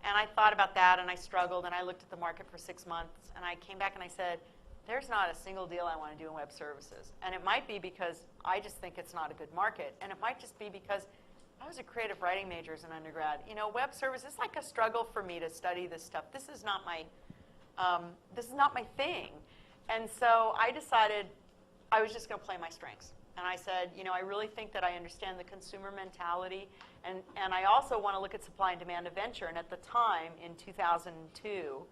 And I thought about that, and I struggled, and I looked at the market for 6 months, and I came back and I said, there's not a single deal I want to do in web services. And it might be because I just think it's not a good market, and it might just be because I was a creative writing major as an undergrad. Web service is like a struggle for me to study this stuff. This is not my thing. And so I decided I was just going to play my strengths. And I said, I really think that I understand the consumer mentality, and I also want to look at supply and demand of venture. And at the time, in 2002,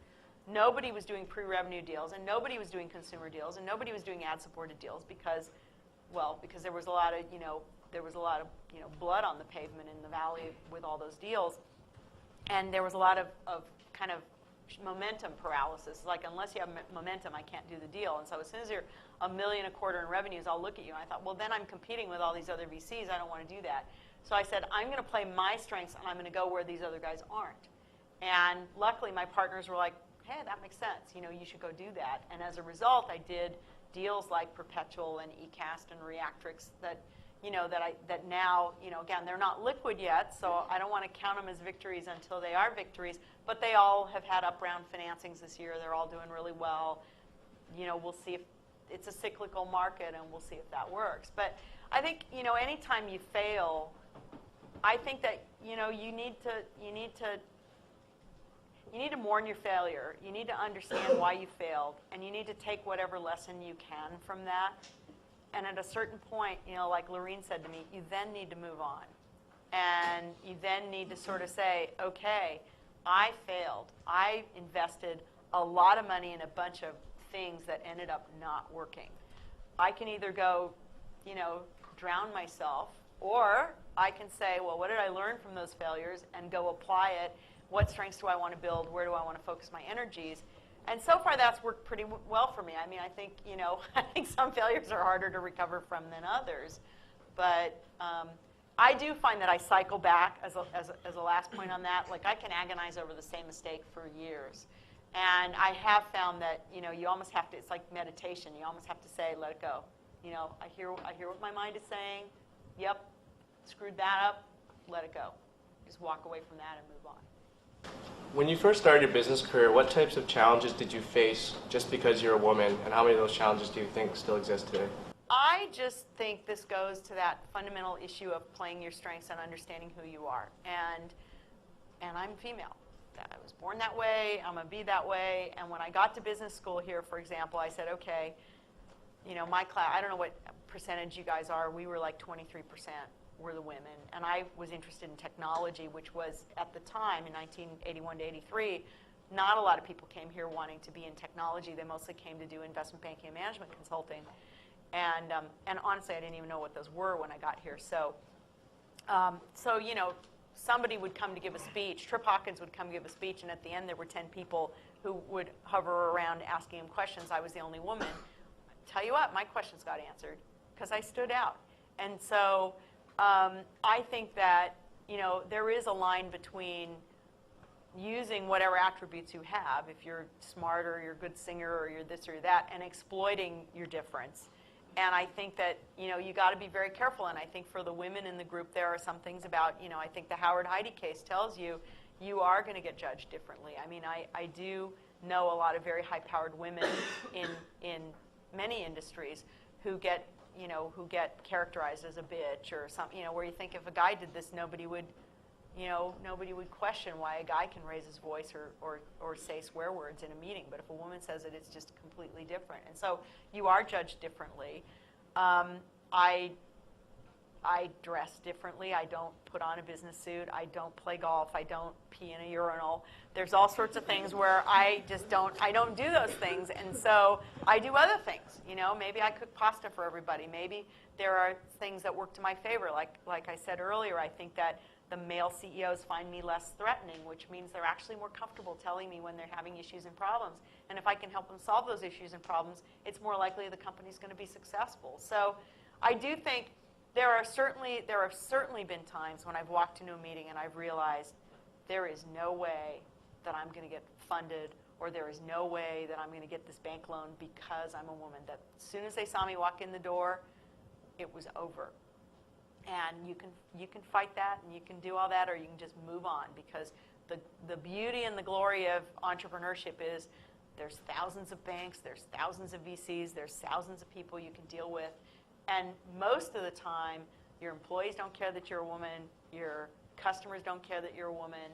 nobody was doing pre-revenue deals, and nobody was doing consumer deals, and nobody was doing ad-supported deals because there was a lot of, blood on the pavement in the valley with all those deals. And there was a lot of kind of momentum paralysis. Like, unless you have momentum, I can't do the deal. And so as soon as you're $1 million a quarter in revenues, I'll look at you. And I thought, well, then I'm competing with all these other VCs. I don't want to do that. So I said, I'm going to play my strengths, and I'm going to go where these other guys aren't. And luckily, my partners were like, hey, that makes sense. You should go do that. And as a result, I did deals like Perpetual and eCast and Reactrix that now, again, they're not liquid yet, so I don't want to count them as victories until they are victories, but they all have had up-round financings this year. They're all doing really well. We'll see if it's a cyclical market, and we'll see if that works. But I think, anytime you fail, I think that, you need to mourn your failure. You need to understand why you failed, and you need to take whatever lesson you can from that. And at a certain point, like Lorene said to me, you then need to move on. And you then need to sort of say, okay, I failed. I invested a lot of money in a bunch of things that ended up not working. I can either go, drown myself, or I can say, well, what did I learn from those failures, and go apply it. What strengths do I want to build? Where do I want to focus my energies? And so far, that's worked pretty well for me. I mean, I think, I think some failures are harder to recover from than others. But I do find that I cycle back, as a last point on that. Like, I can agonize over the same mistake for years. And I have found that, you almost have to, it's like meditation. You almost have to say, let it go. I hear what my mind is saying. Yep, screwed that up. Let it go. Just walk away from that and move on. When you first started your business career, what types of challenges did you face just because you're a woman, and how many of those challenges do you think still exist today? I just think this goes to that fundamental issue of playing your strengths and understanding who you are. And I'm female. I was born that way. I'm going to be that way. And when I got to business school here, for example, I said, okay, my class, I don't know what percentage you guys are. We were like 23%. Were the women, and I was interested in technology, which was, at the time, in 1981 to 83, not a lot of people came here wanting to be in technology. They mostly came to do investment banking and management consulting, and honestly, I didn't even know what those were when I got here. So somebody would come to give a speech. Trip Hawkins would come give a speech, and at the end, there were 10 people who would hover around asking him questions. I was the only woman. Tell you what, my questions got answered because I stood out, and so. I think that, there is a line between using whatever attributes you have, if you're smart or you're a good singer or you're this or you're that, and exploiting your difference. And I think that, you know, you got to be very careful. And I think for the women in the group, there are some things about, you know, I think the Howard Heidi case tells you, you are going to get judged differently. I mean, I do know a lot of very high-powered women in many industries who get, you know, who get characterized as a bitch or something, you know, where you think if a guy did this, nobody would question why a guy can raise his voice or say swear words in a meeting. But if a woman says it, it's just completely different. And so you are judged differently. I dress differently. I don't put on a business suit. I don't play golf. I don't pee in a urinal. There's all sorts of things where I don't do those things. And so I do other things. You know, maybe I cook pasta for everybody. Maybe there are things that work to my favor. Like I said earlier, I think that the male CEOs find me less threatening, which means they're actually more comfortable telling me when they're having issues and problems. And if I can help them solve those issues and problems, it's more likely the company's going to be successful. So I do think there have certainly been times when I've walked into a meeting and I've realized there is no way that I'm going to get funded, or there is no way that I'm going to get this bank loan because I'm a woman. That as soon as they saw me walk in the door, it was over. And you can fight that, and you can do all that, or you can just move on, because the beauty and the glory of entrepreneurship is there's thousands of banks, there's thousands of VCs, there's thousands of people you can deal with. And most of the time, your employees don't care that you're a woman, your customers don't care that you're a woman,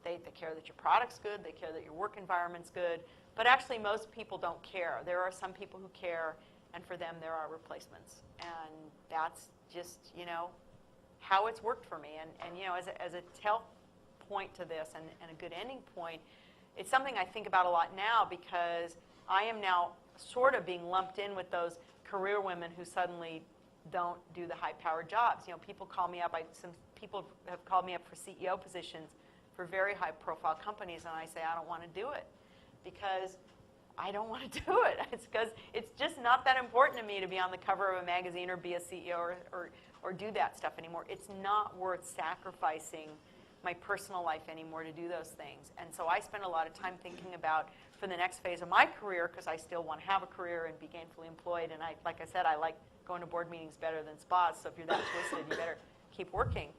they care that your product's good, they care that your work environment's good, but actually most people don't care. There are some people who care, and for them there are replacements. And that's just, you know, how it's worked for me. And you know, as a tail point to this and a good ending point, it's something I think about a lot now, because I am now sort of being lumped in with those career women who suddenly don't do the high-powered jobs. You know, people call me up. Some people have called me up for CEO positions for very high-profile companies, and I say I don't want to do it because I don't want to do it. It's because it's just not that important to me to be on the cover of a magazine or be a CEO or do that stuff anymore. It's not worth sacrificing my personal life anymore to do those things. And so I spend a lot of time thinking about, for the next phase of my career, because I still want to have a career and be gainfully employed, and like I said, I like going to board meetings better than spas, so if you're that twisted, you better keep working.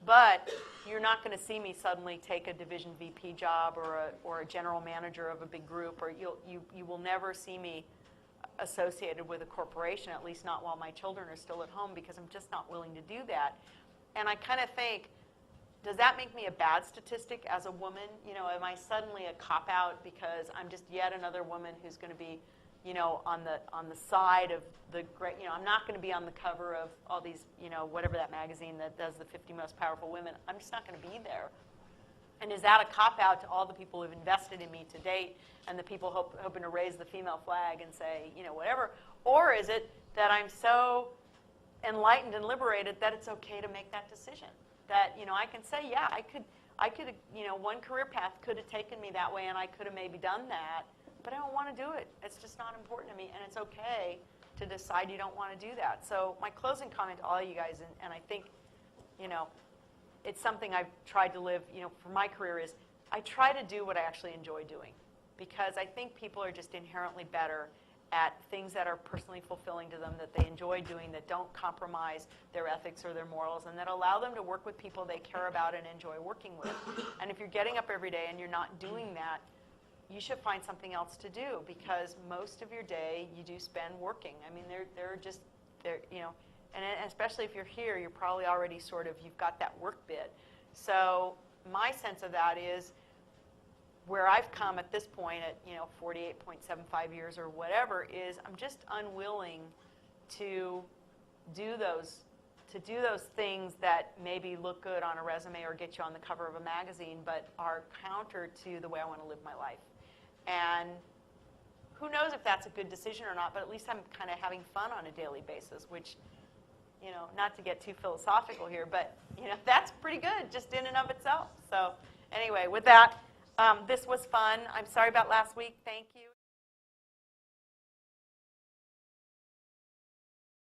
But you're not going to see me suddenly take a division VP job or a general manager of a big group, or you will never see me associated with a corporation, at least not while my children are still at home, because I'm just not willing to do that. And I kind of think, does that make me a bad statistic as a woman? You know, am I suddenly a cop-out because I'm just yet another woman who's going to be, you know, on the side of the great, you know, I'm not going to be on the cover of all these, you know, whatever that magazine that does the 50 most powerful women. I'm just not going to be there. And is that a cop-out to all the people who've invested in me to date and the people hoping to raise the female flag and say, you know, whatever? Or is it that I'm so enlightened and liberated that it's okay to make that decision? That, you know, I can say, yeah, I could, you know, one career path could have taken me that way, and I could have maybe done that, but I don't want to do it. It's just not important to me, and it's okay to decide you don't want to do that. So my closing comment to all you guys, and I think, you know, it's something I've tried to live, you know, for my career, is I try to do what I actually enjoy doing, because I think people are just inherently better at things that are personally fulfilling to them, that they enjoy doing, that don't compromise their ethics or their morals, and that allow them to work with people they care about and enjoy working with. And if you're getting up every day and you're not doing that, you should find something else to do, because most of your day you do spend working. I mean, you know, and especially if you're here, you're probably already sort of, you've got that work bit. So my sense of that is, where I've come at this point at, you know, 48.75 years or whatever, is I'm just unwilling to do those things that maybe look good on a resume or get you on the cover of a magazine, but are counter to the way I want to live my life. And who knows if that's a good decision or not, but at least I'm kind of having fun on a daily basis, which, you know, not to get too philosophical here, but, you know, that's pretty good just in and of itself. So anyway, with that, this was fun. I'm sorry about last week. Thank you.